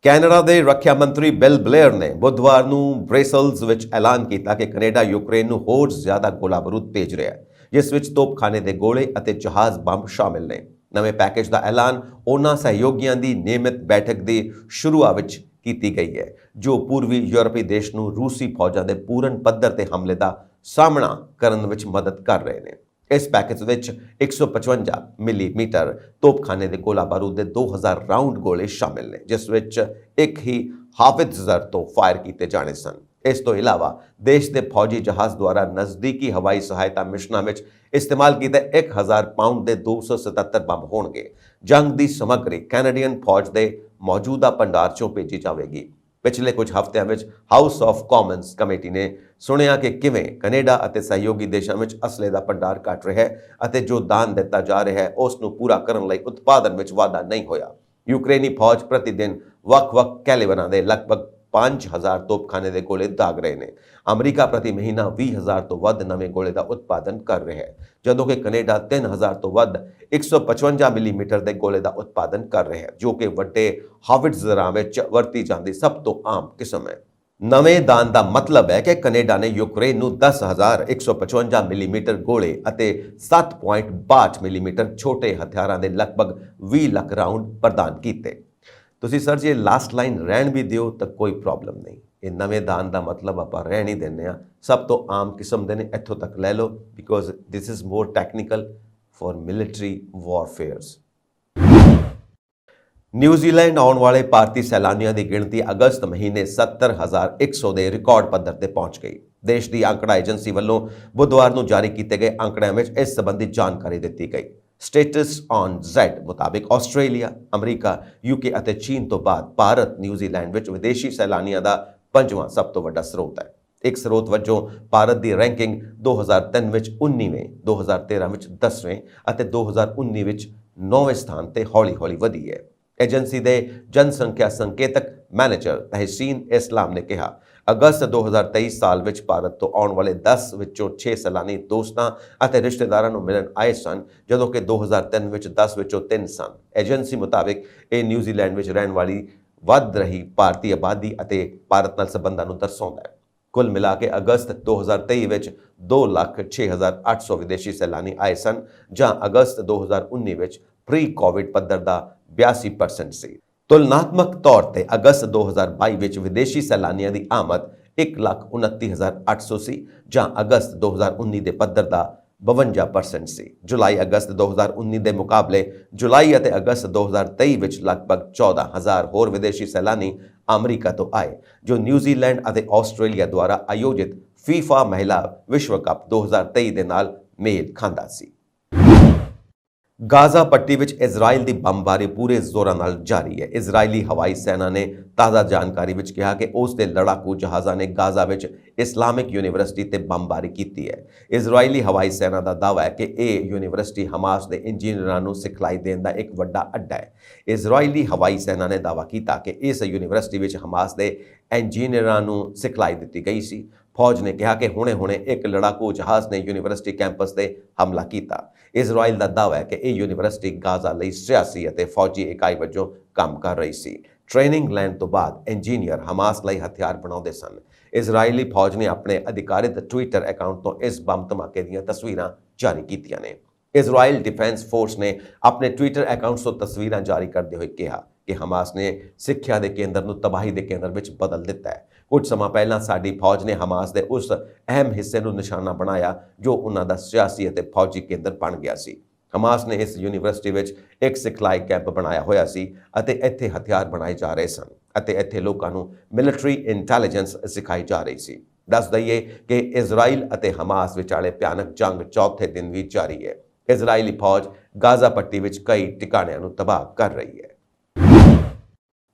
ਕੈਨੇਡਾ ਦੇ ਰੱਖਿਆ ਮੰਤਰੀ ਬਿਲ ਬਲੇਅਰ ਨੇ ਬੁੱਧਵਾਰ ਨੂੰ ਬ੍ਰੈਸਲਜ਼ ਵਿੱਚ ਐਲਾਨ ਕੀਤਾ ਕਿ ਕੈਨੇਡਾ ਯੂਕਰੇਨ ਨੂੰ ਹੋਰ ਜ਼ਿਆਦਾ ਗੋਲਾ ਬਾਰੂਦ ਭੇਜ ਰਿਹਾ ਹੈ, ਜਿਸ ਵਿੱਚ ਤੋਪਖਾਨੇ ਦੇ ਗੋਲੇ ਅਤੇ ਜਹਾਜ਼ ਬੰਬ ਸ਼ਾਮਿਲ ਨੇ। ਨਵੇਂ ਪੈਕੇਜ ਦਾ ਐਲਾਨ ਉਹਨਾਂ ਸਹਿਯੋਗੀਆਂ ਦੀ ਨਿਯਮਿਤ ਬੈਠਕ ਦੀ ਸ਼ੁਰੂਆਤ ਵਿੱਚ ਕੀਤੀ ਗਈ ਹੈ ਜੋ ਪੂਰਬੀ ਯੂਰਪੀ ਦੇਸ਼ ਨੂੰ ਰੂਸੀ ਫੌਜਾਂ ਦੇ ਪੂਰਨ ਪੱਧਰ ਤੇ ਹਮਲੇ ਦਾ ਸਾਹਮਣਾ ਕਰਨ ਵਿੱਚ ਮਦਦ ਕਰ ਰਹੇ ਨੇ। ਇਸ ਪੈਕੇਜ ਵਿੱਚ 155 ਮਿਲੀਮੀਟਰ ਤੋਪਖਾਨੇ ਦੇ ਗੋਲਾ ਬਾਰੂਦ ਦੇ 2000 ਰਾਉਂਡ ਗੋਲੇ ਸ਼ਾਮਿਲ ਨੇ, ਜਿਸ ਵਿੱਚ ਇੱਕ ਹੀ ਹਾਫਿਜ਼ਰ ਤੋਂ ਫਾਇਰ ਕੀਤੇ ਜਾਣੇ ਸਨ। ਇਸ ਤੋਂ ਇਲਾਵਾ ਦੇਸ਼ ਦੇ ਫੌਜੀ ਜਹਾਜ਼ ਦੁਆਰਾ ਨਜ਼ਦੀਕੀ ਹਵਾਈ ਸਹਾਇਤਾ ਮਿਸ਼ਨਾਂ ਵਿੱਚ ਇਸਤੇਮਾਲ ਕੀਤੇ 1000 ਪਾਉਂਡ ਦੇ 277 ਬੰਬ ਹੋਣਗੇ। ਜੰਗ ਦੀ ਸਮੱਗਰੀ ਕੈਨੇਡੀਅਨ ਫੌਜ ਦੇ ਮੌਜੂਦਾ ਭੰਡਾਰ ਚੋਂ ਭੇਜੀ ਜਾਵੇਗੀ। ਪਿਛਲੇ ਕੁਝ ਹਫ਼ਤਿਆਂ ਵਿੱਚ ਹਾਊਸ ਆਫ ਕਾਮਨਸ ਕਮੇਟੀ ਨੇ ਸੁਣਿਆ ਕਿ ਕਿਵੇਂ ਕੈਨੇਡਾ ਅਤੇ ਸਹਿਯੋਗੀ ਦੇਸ਼ਾਂ ਵਿੱਚ ਅਸਲੇ ਦਾ ਭੰਡਾਰ ਘਟ ਰਿਹਾ ਹੈ ਅਤੇ ਜੋ ਦਾਨ ਦਿੱਤਾ ਜਾ ਰਿਹਾ ਹੈ ਉਸ ਨੂੰ ਪੂਰਾ ਕਰਨ ਲਈ ਉਤਪਾਦਨ ਵਿੱਚ ਵਾਧਾ ਨਹੀਂ ਹੋਇਆ। ਯੂਕਰੇਨੀ ਫੌਜ ਪ੍ਰਤੀ ਦਿਨ ਵੱਖ-ਵੱਖ ਕੈਲੀਬਰਾਂ ਦੇ ਲਗਭਗ 5000 ਤੋਪਖਾਨੇ ਦੇ ਗੋਲੇ ਦਾਗ ਰਹੇ ਨੇ। ਅਮਰੀਕਾ ਪ੍ਰਤੀ ਮਹੀਨਾ 20000 ਤੋਂ ਵੱਧ ਨਵੇਂ ਗੋਲੇ ਦਾ ਉਤਪਾਦਨ ਕਰ ਰਿਹਾ ਹੈ, ਜਦੋਂ ਕਿ ਕੈਨੇਡਾ 3000 ਤੋਂ ਵੱਧ 155 ਮਿਲੀਮੀਟਰ ਦੇ ਗੋਲੇ ਦਾ ਉਤਪਾਦਨ ਕਰ ਰਿਹਾ ਹੈ, ਜੋ ਕਿ ਵੱਡੇ ਹਾਵਿਟਜ਼ਰਾਂ ਵਿੱਚ ਵਰਤੀ ਜਾਂਦੀ ਸਭ ਤੋਂ ਆਮ ਕਿਸਮ ਹੈ। ਨਵੇਂ ਦਾਨ ਦਾ ਮਤਲਬ ਹੈ ਕਿ ਕੈਨੇਡਾ ਨੇ ਯੂਕਰੇਨ ਨੂੰ 10,155 ਮਿਲੀਮੀਟਰ ਗੋਲੇ ਅਤੇ 7.62 ਮਿਲੀਮੀਟਰ ਛੋਟੇ ਹਥਿਆਰਾਂ ਦੇ ਲਗਭਗ 20 ਲੱਖ ਰਾਉਂਡ ਪ੍ਰਦਾਨ ਕੀਤੇ। ਤੁਸੀਂ ਸਰ ਜੇ ਲਾਸਟ ਲਾਈਨ ਰਹਿਣ ਵੀ ਦਿਓ ਤਾਂ ਕੋਈ ਪ੍ਰੋਬਲਮ ਨਹੀਂ। ਇਹ ਨਵੇਂ ਦਾਨ ਦਾ ਮਤਲਬ ਆਪਾਂ ਰਹਿਣ ਹੀ ਦਿੰਦੇ ਹਾਂ। ਸਭ ਤੋਂ ਆਮ ਕਿਸਮ ਦੇ ਨੇ, ਇੱਥੋਂ ਤੱਕ ਲੈ ਲਓ because this is more technical for military warfares. New Zealand ਆਉਣ ਵਾਲੇ ਭਾਰਤੀ ਸੈਲਾਨੀਆਂ ਦੀ ਗਿਣਤੀ ਅਗਸਤ ਮਹੀਨੇ 70,100 ਦੇ ਰਿਕਾਰਡ ਪੱਧਰ ਤੇ ਪਹੁੰਚ ਗਈ। ਦੇਸ਼ ਦੀ ਅੰਕੜਾ ਏਜੰਸੀ ਵੱਲੋਂ ਬੁੱਧਵਾਰ ਨੂੰ ਜਾਰੀ ਕੀਤੇ ਗਏ ਅੰਕੜਿਆਂ ਵਿੱਚ ਇਸ ਸੰਬੰਧੀ ਜਾਣਕਾਰੀ ਦਿੱਤੀ ਗਈ। ਸਟੇਟਸ ਔਨ ਜ਼ੈਡ ਮੁਤਾਬਿਕ ਆਸਟ੍ਰੇਲੀਆ, ਅਮਰੀਕਾ, ਯੂਕੇ ਅਤੇ ਚੀਨ ਤੋਂ ਬਾਅਦ ਭਾਰਤ ਨਿਊਜ਼ੀਲੈਂਡ ਵਿੱਚ ਵਿਦੇਸ਼ੀ ਸੈਲਾਨੀਆਂ ਦਾ 5ਵਾਂ ਸਭ ਤੋਂ ਵੱਡਾ ਸਰੋਤ ਹੈ। ਇੱਕ ਸਰੋਤ ਵਜੋਂ ਭਾਰਤ ਦੀ ਰੈਂਕਿੰਗ 2003 ਵਿੱਚ 19ਵੇਂ, 2013 ਵਿੱਚ 10ਵੇਂ ਅਤੇ 2019 ਵਿੱਚ 9ਵੇਂ ਸਥਾਨ ਤੇ ਹੌਲੀ-ਹੌਲੀ ਵਧੀ ਹੈ। ਏਜੰਸੀ ਦੇ ਜਨਸੰਖਿਆ ਸੰਕੇਤਕ ਮੈਨੇਜਰ ਤਹਿਸੀਨ ਇਸਲਾਮ ਨੇ ਕਿਹਾ, ਅਗਸਤ 2023 ਸਾਲ ਵਿੱਚ ਭਾਰਤ ਤੋਂ ਆਉਣ ਵਾਲੇ 10 ਵਿੱਚੋਂ 6 ਸੈਲਾਨੀ ਦੋਸਤਾਂ ਅਤੇ ਰਿਸ਼ਤੇਦਾਰਾਂ ਨੂੰ ਮਿਲਣ ਆਏ ਸਨ, ਜਦੋਂ ਕਿ 2003 ਵਿੱਚ 10 ਵਿੱਚੋਂ 3 ਸਨ। ਏਜੰਸੀ ਮੁਤਾਬਿਕ ਇਹ ਨਿਊਜ਼ੀਲੈਂਡ ਵਿੱਚ ਰਹਿਣ ਵਾਲੀ ਵੱਧ ਰਹੀ ਭਾਰਤੀ ਆਬਾਦੀ ਅਤੇ ਭਾਰਤ ਨਾਲ ਸੰਬੰਧਾਂ ਨੂੰ ਦਰਸਾਉਂਦਾ ਹੈ। ਕੁੱਲ ਮਿਲਾ ਕੇ ਅਗਸਤ 2023 ਵਿੱਚ 2,06,800 ਵਿਦੇਸ਼ੀ ਸੈਲਾਨੀ ਆਏ ਸਨ, ਜਾਂ ਅਗਸਤ 2019 ਵਿੱਚ ਪ੍ਰੀ ਕੋਵਿਡ ਪੱਧਰ ਦਾ 82% ਸੀ। ਤੁਲਨਾਤਮਕ ਤੌਰ ਤੇ ਅਗਸਤ 2022 ਵਿੱਚ ਵਿਦੇਸ਼ੀ ਸੈਲਾਨੀਆਂ ਦੀ ਆਮਦ 1,29,800 ਸੀ, ਜਾਂ ਅਗਸਤ 2019 ਦੇ ਪੱਧਰ ਦਾ 52% ਸੀ। ਜੁਲਾਈ ਅਗਸਤ 2019 ਦੇ ਮੁਕਾਬਲੇ ਜੁਲਾਈ ਅਤੇ ਅਗਸਤ 2023 ਵਿੱਚ ਲਗਭਗ 14,000 ਹੋਰ ਵਿਦੇਸ਼ੀ ਸੈਲਾਨੀ ਅਮਰੀਕਾ ਤੋਂ ਆਏ, ਜੋ ਨਿਊਜ਼ੀਲੈਂਡ ਅਤੇ ਆਸਟ੍ਰੇਲੀਆ ਦੁਆਰਾ ਆਯੋਜਿਤ ਫੀਫਾ ਮਹਿਲਾ ਵਿਸ਼ਵ ਕੱਪ 2023 ਦੇ ਨਾਲ ਮੇਲ ਖਾਂਦਾ ਸੀ। ਗਾਜ਼ਾ ਪੱਟੀ ਵਿੱਚ ਇਜ਼ਰਾਈਲ ਦੀ ਬੰਬਾਰੀ ਪੂਰੇ ਜ਼ੋਰਾਂ ਨਾਲ ਜਾਰੀ ਹੈ। ਇਜ਼ਰਾਈਲੀ ਹਵਾਈ ਸੈਨਾ ਨੇ ਤਾਜ਼ਾ ਜਾਣਕਾਰੀ ਵਿੱਚ ਕਿਹਾ ਕਿ ਉਸ ਦੇ ਲੜਾਕੂ ਜਹਾਜ਼ਾਂ ਨੇ ਗਾਜ਼ਾ ਵਿੱਚ ਇਸਲਾਮਿਕ ਯੂਨੀਵਰਸਿਟੀ ਤੇ ਬੰਬਾਰੀ ਕੀਤੀ ਹੈ। ਇਜ਼ਰਾਈਲੀ ਹਵਾਈ ਸੈਨਾ ਦਾ ਦਾਅਵਾ ਹੈ ਕਿ ਇਹ ਯੂਨੀਵਰਸਿਟੀ ਹਮਾਸ ਦੇ ਇੰਜੀਨੀਅਰਾਂ ਨੂੰ ਸਿਖਲਾਈ ਦੇਣ ਦਾ ਇੱਕ ਵੱਡਾ ਅੱਡਾ ਹੈ। ਇਜ਼ਰਾਈਲੀ ਹਵਾਈ ਸੈਨਾ ਨੇ ਦਾਅਵਾ ਕੀਤਾ ਕਿ ਇਸ ਯੂਨੀਵਰਸਿਟੀ ਵਿੱਚ ਹਮਾਸ ਦੇ ਇੰਜੀਨੀਅਰਾਂ ਨੂੰ ਸਿਖਲਾਈ ਦਿੱਤੀ ਗਈ ਸੀ। ਫੌਜ ਨੇ ਕਿਹਾ ਕਿ ਹੁਣੇ-ਹੁਣੇ ਇੱਕ ਲੜਾਕੂ ਜਹਾਜ਼ ਨੇ ਯੂਨੀਵਰਸਿਟੀ ਕੈਂਪਸ ਤੇ ਹਮਲਾ ਕੀਤਾ। ਇਜ਼ਰਾਈਲ ਦਾ ਦਾਅਵਾ ਹੈ ਕਿ ਇਹ ਯੂਨੀਵਰਸਿਟੀ ਗਾਜ਼ਾ ਲਈ ਸਿਆਸੀ ਅਤੇ ਫੌਜੀ ਇਕਾਈ ਵਜੋਂ ਕੰਮ ਕਰ ਰਹੀ ਸੀ। ਟ੍ਰੇਨਿੰਗ ਲੈਣ ਤੋਂ ਬਾਅਦ ਇੰਜੀਨੀਅਰ ਹਮਾਸ ਲਈ ਹਥਿਆਰ ਬਣਾਉਂਦੇ ਸਨ। ਇਜ਼ਰਾਈਲੀ ਫੌਜ ਨੇ ਆਪਣੇ ਅਧਿਕਾਰਿਤ ਟਵਿੱਟਰ ਅਕਾਊਂਟ ਤੋਂ ਇਸ ਬੰਬ ਧਮਾਕੇ ਦੀਆਂ ਤਸਵੀਰਾਂ ਜਾਰੀ ਕੀਤੀਆਂ ਨੇ। ਇਜ਼ਰਾਈਲ ਡਿਫੈਂਸ ਫੋਰਸ ਨੇ ਆਪਣੇ ਟਵਿੱਟਰ ਅਕਾਊਂਟ ਤੋਂ ਤਸਵੀਰਾਂ ਜਾਰੀ ਕਰਦੇ ਹੋਏ ਕਿਹਾ ਕਿ ਹਮਾਸ ਨੇ ਸਿੱਖਿਆ ਦੇ ਕੇਂਦਰ ਨੂੰ ਤਬਾਹੀ ਦੇ ਕੇਂਦਰ ਵਿੱਚ ਬਦਲ ਦਿੱਤਾ ਹੈ। ਕੁਝ ਸਮਾਂ ਪਹਿਲਾਂ ਸਾਡੀ ਫੌਜ ਨੇ ਹਮਾਸ ਦੇ ਉਸ ਅਹਿਮ ਹਿੱਸੇ ਨੂੰ ਨਿਸ਼ਾਨਾ ਬਣਾਇਆ ਜੋ ਉਹਨਾਂ ਦਾ ਸਿਆਸੀ ਅਤੇ ਫੌਜੀ ਕੇਂਦਰ ਬਣ ਗਿਆ ਸੀ। ਹਮਾਸ ਨੇ ਇਸ ਯੂਨੀਵਰਸਿਟੀ ਵਿੱਚ ਇੱਕ ਸਿਖਲਾਈ ਕੈਂਪ ਬਣਾਇਆ ਹੋਇਆ ਸੀ ਅਤੇ ਇੱਥੇ ਹਥਿਆਰ ਬਣਾਏ ਜਾ ਰਹੇ ਸਨ ਅਤੇ ਇੱਥੇ ਲੋਕਾਂ ਨੂੰ ਮਿਲਟਰੀ ਇੰਟੈਲੀਜੈਂਸ ਸਿਖਾਈ ਜਾ ਰਹੀ ਸੀ। ਦੱਸ ਦਈਏ ਕਿ ਇਜ਼ਰਾਈਲ ਅਤੇ ਹਮਾਸ ਵਿਚਾਲੇ ਭਿਆਨਕ ਜੰਗ ਚੌਥੇ ਦਿਨ ਵੀ ਜਾਰੀ ਹੈ। ਇਜ਼ਰਾਈਲੀ ਫੌਜ ਗਾਜ਼ਾ ਪੱਟੀ ਵਿੱਚ ਕਈ ਟਿਕਾਣਿਆਂ ਨੂੰ ਤਬਾਹ ਕਰ ਰਹੀ ਹੈ।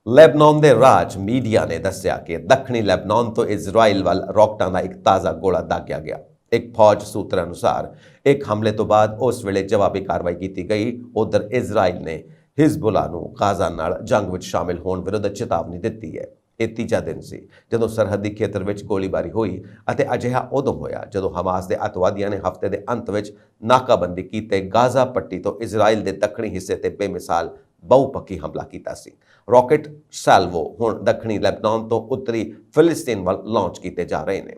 ਲੈਬਨਾਨ ਦੇ ਰਾਜ ਮੀਡੀਆ ਨੇ ਦੱਸਿਆ ਕਿ ਦੱਖਣੀ ਲੈਬਨਾਨ ਤੋਂ ਇਜ਼ਰਾਈਲ ਵੱਲ ਰੌਕਟਾਂ ਦਾ ਇੱਕ ਤਾਜ਼ਾ ਗੋਲਾ ਦਾਗਿਆ ਗਿਆ। ਇੱਕ ਫੌਜ ਸੂਤਰ ਅਨੁਸਾਰ ਇੱਕ ਹਮਲੇ ਤੋਂ ਬਾਅਦ ਉਸ ਵੇਲੇ ਜਵਾਬੀ ਕਾਰਵਾਈ ਕੀਤੀ ਗਈ। ਉਧਰ ਇਜ਼ਰਾਈਲ ਨੇ ਹਿਜ਼ਬੁੱਲਾ ਨੂੰ ਗਾਜ਼ਾ ਨਾਲ ਜੰਗ ਵਿੱਚ ਸ਼ਾਮਿਲ ਹੋਣ ਵਿਰੁੱਧ ਚੇਤਾਵਨੀ ਦਿੱਤੀ ਹੈ। ਇਹ ਤੀਜਾ ਦਿਨ ਸੀ ਜਦੋਂ ਸਰਹੱਦੀ ਖੇਤਰ ਵਿੱਚ ਗੋਲੀਬਾਰੀ ਹੋਈ ਅਤੇ ਅਜਿਹਾ ਉਦੋਂ ਹੋਇਆ ਜਦੋਂ ਹਮਾਸ ਦੇ ਅੱਤਵਾਦੀਆਂ ਨੇ ਹਫ਼ਤੇ ਦੇ ਅੰਤ ਵਿੱਚ ਨਾਕਾਬੰਦੀ ਕੀਤੇ ਗਾਜ਼ਾ ਪੱਟੀ ਤੋਂ ਇਜ਼ਰਾਈਲ ਦੇ ਦੱਖਣੀ ਹਿੱਸੇ ਤੇ ਬੇਮਿਸਾਲ ਬਹੁਪੱਖੀ ਹਮਲਾ ਕੀਤਾ ਸੀ। ਰਾਕੇਟ ਸੈਲਵੋ ਹੁਣ ਦੱਖਣੀ ਲੈਬਨਾਨ ਤੋਂ ਉੱਤਰੀ ਫਿਲਿਸਤੀਨ ਵੱਲ ਲਾਂਚ ਕੀਤੇ ਜਾ ਰਹੇ ਨੇ।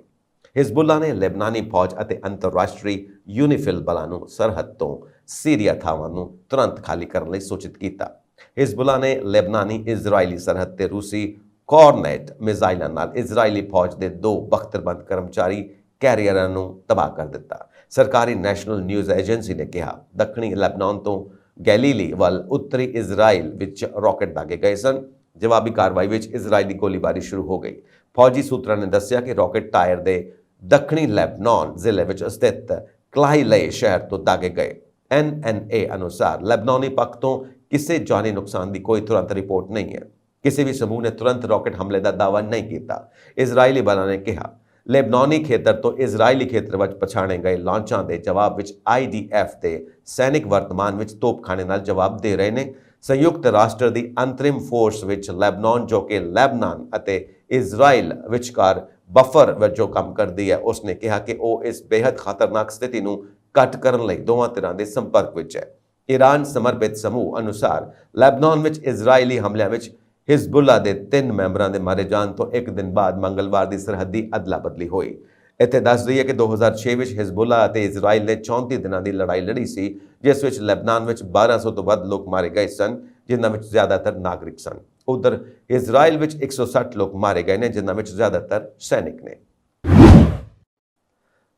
ਹਿਜ਼ਬੁੱਲਾ ਨੇ ਲੈਬਨਾਨੀ ਫੌਜ ਅਤੇ ਅੰਤਰਰਾਸ਼ਟਰੀ ਯੂਨੀਫਿਲ ਬਲਾਂ ਨੂੰ ਸਰਹੱਦ ਤੋਂ ਸੀਰੀਆ ਥਾਵਾਂ ਨੂੰ ਤੁਰੰਤ ਖਾਲੀ ਕਰਨ ਲਈ ਸੂਚਿਤ ਕੀਤਾ। ਹਿਜ਼ਬੁੱਲਾ ਨੇ ਲੈਬਨਾਨੀ ਇਜ਼ਰਾਈਲੀ ਸਰਹੱਦ ਤੇ ਰੂਸੀ ਕੋਰਨੇਟ ਮਿਜ਼ਾਈਲਾਂ ਨਾਲ ਇਜ਼ਰਾਈਲੀ ਫੌਜ ਦੇ 2 ਬਖਤਰਬੰਦ ਕਰਮਚਾਰੀ ਕੈਰੀਅਰਾਂ ਨੂੰ ਤਬਾਹ ਕਰ ਦਿੱਤਾ। ਸਰਕਾਰੀ ਨੈਸ਼ਨਲ ਨਿਊਜ਼ ਏਜੰਸੀ ਨੇ ਕਿਹਾ ਦੱਖਣੀ ਲੈਬਨਾਨ ਤੋਂ ਗੈਲੀਲੀ ਵੱਲ ਉੱਤਰੀ ਇਜ਼ਰਾਈਲ ਵਿੱਚ ਰਾਕੇਟ ਦਾਗੇ ਗਏ ਸਨ। ਜਵਾਬੀ ਕਾਰਵਾਈ ਵਿੱਚ ਇਜ਼ਰਾਈਲੀ ਗੋਲੀਬਾਰੀ ਸ਼ੁਰੂ ਹੋ ਗਈ। ਫੌਜੀ ਸੂਤਰਾਂ ਨੇ ਦੱਸਿਆ ਕਿ ਰਾਕੇਟ ਟਾਇਰ ਦੇ ਦੱਖਣੀ ਲੈਬਨਾਨ ਜ਼ਿਲ੍ਹੇ ਵਿੱਚ ਸਥਿਤ ਕਲਾਈਲੇ ਸ਼ਹਿਰ ਤੋਂ ਦਾਗੇ ਗਏ। NNA ਅਨੁਸਾਰ ਲੈਬਨਾਨੀ ਪੱਖ ਤੋਂ ਕਿਸੇ ਜਾਨੀ ਨੁਕਸਾਨ ਦੀ ਕੋਈ ਤੁਰੰਤ ਰਿਪੋਰਟ ਨਹੀਂ ਹੈ। ਕਿਸੇ ਵੀ ਸਮੂਹ ਨੇ ਤੁਰੰਤ ਰਾਕੇਟ ਹਮਲੇ ਦਾ ਦਾਅਵਾ ਨਹੀਂ ਕੀਤਾ। ਇਜ਼ਰਾਈਲੀ ਬਲਾਂ ਨੇ ਕਿਹਾ ਲੈਬਨਾਨੀ ਖੇਤਰ ਤੋਂ ਇਜ਼ਰਾਈਲੀ ਖੇਤਰ ਵਿੱਚ ਪਛਾਣੇ ਗਏ ਲਾਂਚਾਂ ਦੇ ਜਵਾਬ ਵਿੱਚ IDF ਦੇ ਸੈਨਿਕ ਵਰਤਮਾਨ ਵਿੱਚ ਤੋਪਖਾਨੇ ਨਾਲ ਜਵਾਬ ਦੇ ਰਹੇ ਨੇ। ਸੰਯੁਕਤ ਰਾਸ਼ਟਰ ਦੀ ਅੰਤਰਿਮ ਫੋਰਸ ਵਿੱਚ ਲੈਬਨਾਨ ਜੋ ਕਿ ਲੈਬਨਾਨ ਅਤੇ ਇਜ਼ਰਾਈਲ ਵਿਚਕਾਰ ਬਫਰ ਵਜੋਂ ਕੰਮ ਕਰਦੀ ਹੈ, ਉਸਨੇ ਕਿਹਾ ਕਿ ਉਹ ਇਸ ਬੇहद ਖਤਰਨਾਕ ਸਥਿਤੀ ਨੂੰ ਘੱਟ ਕਰਨ ਲਈ ਦੋਵਾਂ ਧਿਰਾਂ ਦੇ ਸੰਪਰਕ ਵਿੱਚ ਹੈ। ਈਰਾਨ ਸਮਰਪਿਤ ਸਮੂਹ ਅਨੁਸਾਰ ਲੈਬਨਾਨ ਵਿੱਚ ਇਜ਼ਰਾਈਲੀ ਹਮਲਿਆਂ ਵਿੱਚ ਹਿਜ਼ਬੁੱਲਾ ਦੇ 3 ਮੈਂਬਰਾਂ ਦੇ ਮਾਰੇ ਜਾਣ ਤੋਂ ਇੱਕ ਦਿਨ ਬਾਅਦ ਮੰਗਲਵਾਰ ਦੀ ਸਰਹੱਦੀ ਅਦਲਾ ਬਦਲੀ ਹੋਈ। ਇੱਥੇ ਦੱਸ ਦਈਏ ਕਿ 2006 ਵਿੱਚ ਹਿਜ਼ਬੁੱਲਾ ਅਤੇ ਇਜ਼ਰਾਈਲ ਨੇ 34 ਦਿਨਾਂ ਦੀ ਲੜਾਈ ਲੜੀ ਸੀ, ਜਿਸ ਵਿੱਚ ਲੈਬਨਾਨ ਵਿੱਚ 1200 ਤੋਂ ਵੱਧ ਲੋਕ ਮਾਰੇ ਗਏ ਸਨ, ਜਿਨ੍ਹਾਂ ਵਿੱਚ ਜ਼ਿਆਦਾਤਰ ਨਾਗਰਿਕ ਸਨ। ਉਧਰ ਇਜ਼ਰਾਈਲ ਵਿੱਚ 160 ਲੋਕ ਮਾਰੇ ਗਏ ਨੇ, ਜਿਨ੍ਹਾਂ ਵਿੱਚ ਜ਼ਿਆਦਾਤਰ ਸੈਨਿਕ ਨੇ।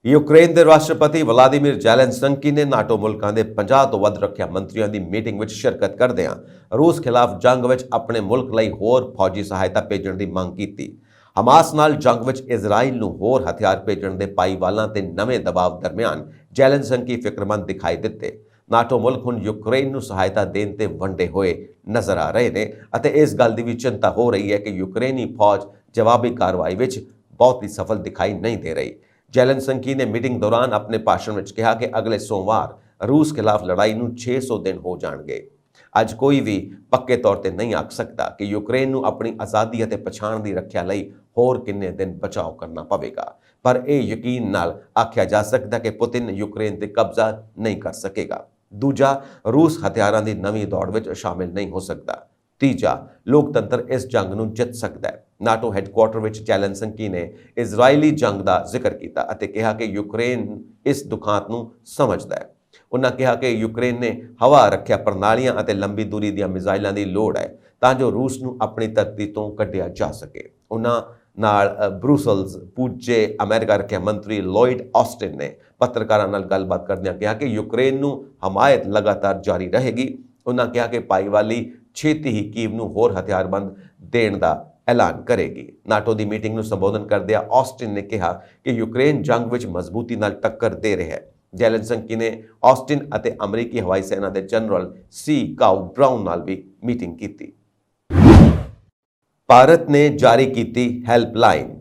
ਯੂਕਰੇਨ ਦੇ ਰਾਸ਼ਟਰਪਤੀ ਵਲਾਦੀਮੀਰ ਜ਼ੈਲੈਂਸਕੀ ਨੇ ਨਾਟੋ ਮੁਲਕਾਂ ਦੇ 50 ਤੋਂ ਵੱਧ ਰੱਖਿਆ ਮੰਤਰੀਆਂ ਦੀ ਮੀਟਿੰਗ ਵਿੱਚ ਸ਼ਿਰਕਤ ਕਰਦਿਆਂ ਰੂਸ ਖਿਲਾਫ ਜੰਗ ਵਿੱਚ ਆਪਣੇ ਮੁਲਕ ਲਈ ਹੋਰ ਫੌਜੀ ਸਹਾਇਤਾ ਭੇਜਣ ਦੀ ਮੰਗ ਕੀਤੀ। ਹਮਾਸ ਨਾਲ ਜੰਗ ਵਿੱਚ ਇਜ਼ਰਾਈਲ ਨੂੰ ਹੋਰ ਹਥਿਆਰ ਭੇਜਣ ਦੇ ਪਾਈਵਾਲਾਂ ਤੇ ਨਵੇਂ ਦਬਾਅ ਦਰਮਿਆਨ ਜ਼ੈਲੈਂਸਕੀ ਫਿਕਰਮੰਦ ਦਿਖਾਈ ਦਿੱਤੇ। ਨਾਟੋ ਮੁਲਕ ਹੁਣ ਯੂਕਰੇਨ ਨੂੰ ਸਹਾਇਤਾ ਦੇਣ ਤੇ ਵੰਡੇ ਹੋਏ ਨਜ਼ਰ ਆ ਰਹੇ ਨੇ ਅਤੇ ਇਸ ਗੱਲ ਦੀ ਵੀ ਚਿੰਤਾ ਹੋ ਰਹੀ ਹੈ ਕਿ ਯੂਕਰੇਨੀ ਫੌਜ ਜਵਾਬੀ ਕਾਰਵਾਈ ਵਿੱਚ ਬਹੁਤ ਹੀ ਸਫਲ ਦਿਖਾਈ ਨਹੀਂ ਦੇ ਰਹੀ। ਜ਼ੈਲੈਂਸਕੀ ਨੇ ਮੀਟਿੰਗ ਦੌਰਾਨ ਆਪਣੇ ਭਾਸ਼ਣ ਵਿੱਚ ਕਿਹਾ ਕਿ ਅਗਲੇ ਸੋਮਵਾਰ ਰੂਸ ਖਿਲਾਫ ਲੜਾਈ ਨੂੰ 600 ਦਿਨ ਹੋ ਜਾਣਗੇ। ਅੱਜ ਕੋਈ ਵੀ ਪੱਕੇ ਤੌਰ ਤੇ ਨਹੀਂ ਆਖ ਸਕਦਾ ਕਿ ਯੂਕਰੇਨ ਨੂੰ ਆਪਣੀ ਆਜ਼ਾਦੀ ਅਤੇ ਪਛਾਣ ਦੀ ਰੱਖਿਆ ਲਈ ਹੋਰ ਕਿੰਨੇ ਦਿਨ ਬਚਾਓ ਕਰਨਾ ਪਵੇਗਾ, ਪਰ ਇਹ ਯਕੀਨ ਨਾਲ ਆਖਿਆ ਜਾ ਸਕਦਾ ਕਿ ਪੁਤਿਨ ਯੂਕਰੇਨ ਤੇ ਕਬਜ਼ਾ ਨਹੀਂ ਕਰ ਸਕੇਗਾ। ਦੂਜਾ, ਰੂਸ ਹਥਿਆਰਾਂ ਦੀ ਨਵੀਂ ਦੌੜ ਵਿੱਚ ਸ਼ਾਮਿਲ ਨਹੀਂ ਹੋ ਸਕਦਾ। ਤੀਜਾ, ਲੋਕਤੰਤਰ ਇਸ ਜੰਗ ਨੂੰ ਜਿੱਤ ਸਕਦਾ ਹੈ। ਨਾਟੋ ਹੈੱਡਕੁਆਰਟਰ ਵਿੱਚ ਜ਼ੈਲੈਂਸਕੀ ਨੇ ਇਜ਼ਰਾਈਲੀ ਜੰਗ ਦਾ ਜ਼ਿਕਰ ਕੀਤਾ ਅਤੇ ਕਿਹਾ ਕਿ ਯੂਕਰੇਨ ਇਸ ਦੁਖਾਂਤ ਨੂੰ ਸਮਝਦਾ ਹੈ। ਉਹਨਾਂ ਕਿਹਾ ਕਿ ਯੂਕਰੇਨ ਨੇ ਹਵਾ ਰੱਖਿਆ ਪ੍ਰਣਾਲੀਆਂ ਅਤੇ ਲੰਬੀ ਦੂਰੀ ਦੀਆਂ ਮਿਜ਼ਾਈਲਾਂ ਦੀ ਲੋੜ ਹੈ ਤਾਂ ਜੋ ਰੂਸ ਨੂੰ ਆਪਣੀ ਧਰਤੀ ਤੋਂ ਕੱਢਿਆ ਜਾ ਸਕੇ। ਉਹਨਾਂ ਨਾਲ ਬਰੁਸਲਜ਼ ਪੁੱਜੇ ਅਮਰੀਕਾ ਰੱਖਿਆ ਮੰਤਰੀ ਲੋਇਡ ਆਸਟਿਨ ਨੇ ਪੱਤਰਕਾਰਾਂ ਨਾਲ ਗੱਲਬਾਤ ਕਰਦਿਆਂ ਕਿਹਾ ਕਿ ਯੂਕਰੇਨ ਨੂੰ ਹਮਾਇਤ ਲਗਾਤਾਰ ਜਾਰੀ ਰਹੇਗੀ। ਉਹਨਾਂ ਕਿਹਾ ਕਿ ਭਾਈਵਾਲੀ ਛੇਤੀ ਹੀ ਕੀਵ ਨੂੰ ਹੋਰ ਹਥਿਆਰਬੰਦ ਦੇਣ ਦਾ ਐਲਾਨ ਕਰੇਗੀ। ਨਾਟੋ ਦੀ ਮੀਟਿੰਗ ਨੂੰ ਸੰਬੋਧਨ ਕਰਦਿਆਂ ਆਸਟਿਨ ਨੇ ਕਿਹਾ ਕਿ ਯੂਕਰੇਨ ਜੰਗ ਵਿੱਚ ਮਜ਼ਬੂਤੀ ਨਾਲ ਟੱਕਰ ਦੇ ਰਿਹਾ ਹੈ। ਜ਼ੈਲੈਂਸਕੀ ਨੇ ਆਸਟਿਨ ਅਤੇ ਅਮਰੀਕੀ ਹਵਾਈ ਸੈਨਾ ਦੇ ਜਨਰਲ ਸੀ ਕਾਊ ਬ੍ਰਾਊਨ ਨਾਲ ਵੀ ਮੀਟਿੰਗ ਕੀਤੀ। ਭਾਰਤ ਨੇ ਜਾਰੀ ਕੀਤੀ ਹੈਲਪਲਾਈਨ।